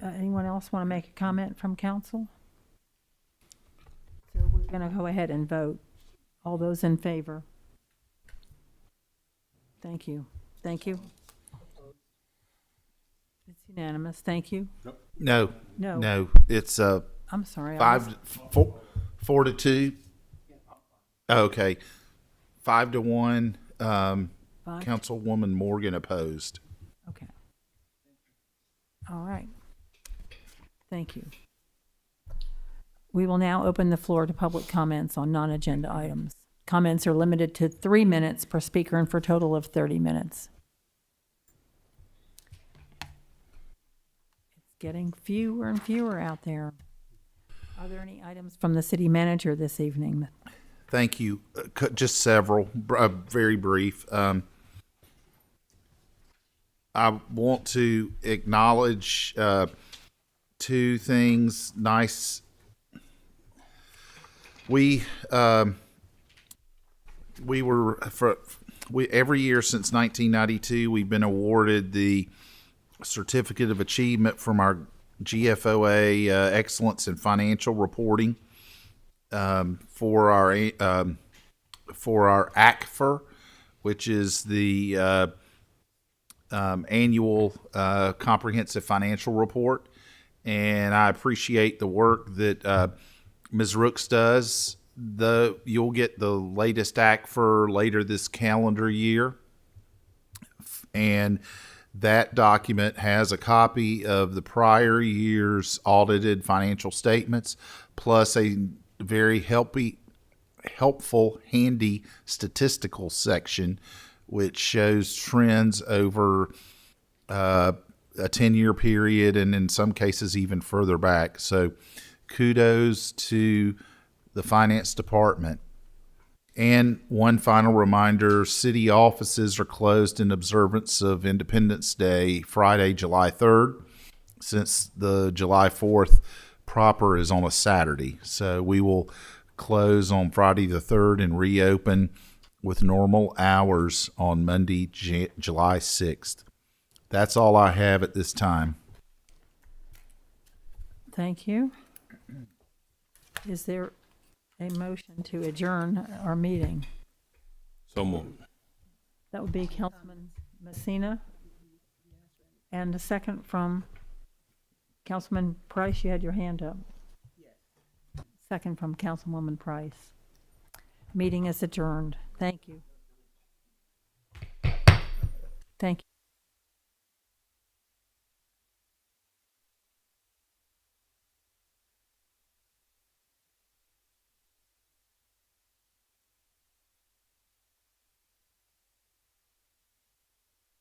Anyone else want to make a comment from council? So we're going to go ahead and vote. All those in favor? Thank you. Thank you. It's unanimous. Thank you. No. No. No. It's I'm sorry. 4 to 2. Okay. 5-1. Councilwoman Morgan opposed. Okay. All right. Thank you. We will now open the floor to public comments on non-agenda items. Comments are limited to 3 minutes per speaker and for a total of 30 minutes. It's getting fewer and fewer out there. Are there any items from the city manager this evening? Thank you. Just several, very brief. I want to acknowledge 2 things. Nice. We every year since 1992, we've been awarded the Certificate of Achievement from our GFOA Excellence in Financial Reporting for our ACFR, which is the annual comprehensive financial report. And I appreciate the work that Ms. Rooks does. You'll get the latest ACFR later this calendar year. And that document has a copy of the prior year's audited financial statements, plus a very helpful, handy statistical section, which shows trends over a 10-year period and in some cases even further back. So kudos to the finance department. And one final reminder, city offices are closed in observance of Independence Day, Friday, July 3rd, since the July 4th proper is on a Saturday. So we will close on Friday the 3rd and reopen with normal hours on Monday, July 6th. That's all I have at this time. Thank you. Is there a motion to adjourn our meeting? So moved. That would be Councilman Messina. And a second from Councilman Price. You had your hand up. Second from Councilwoman Price. Meeting is adjourned. Thank you. Thank you.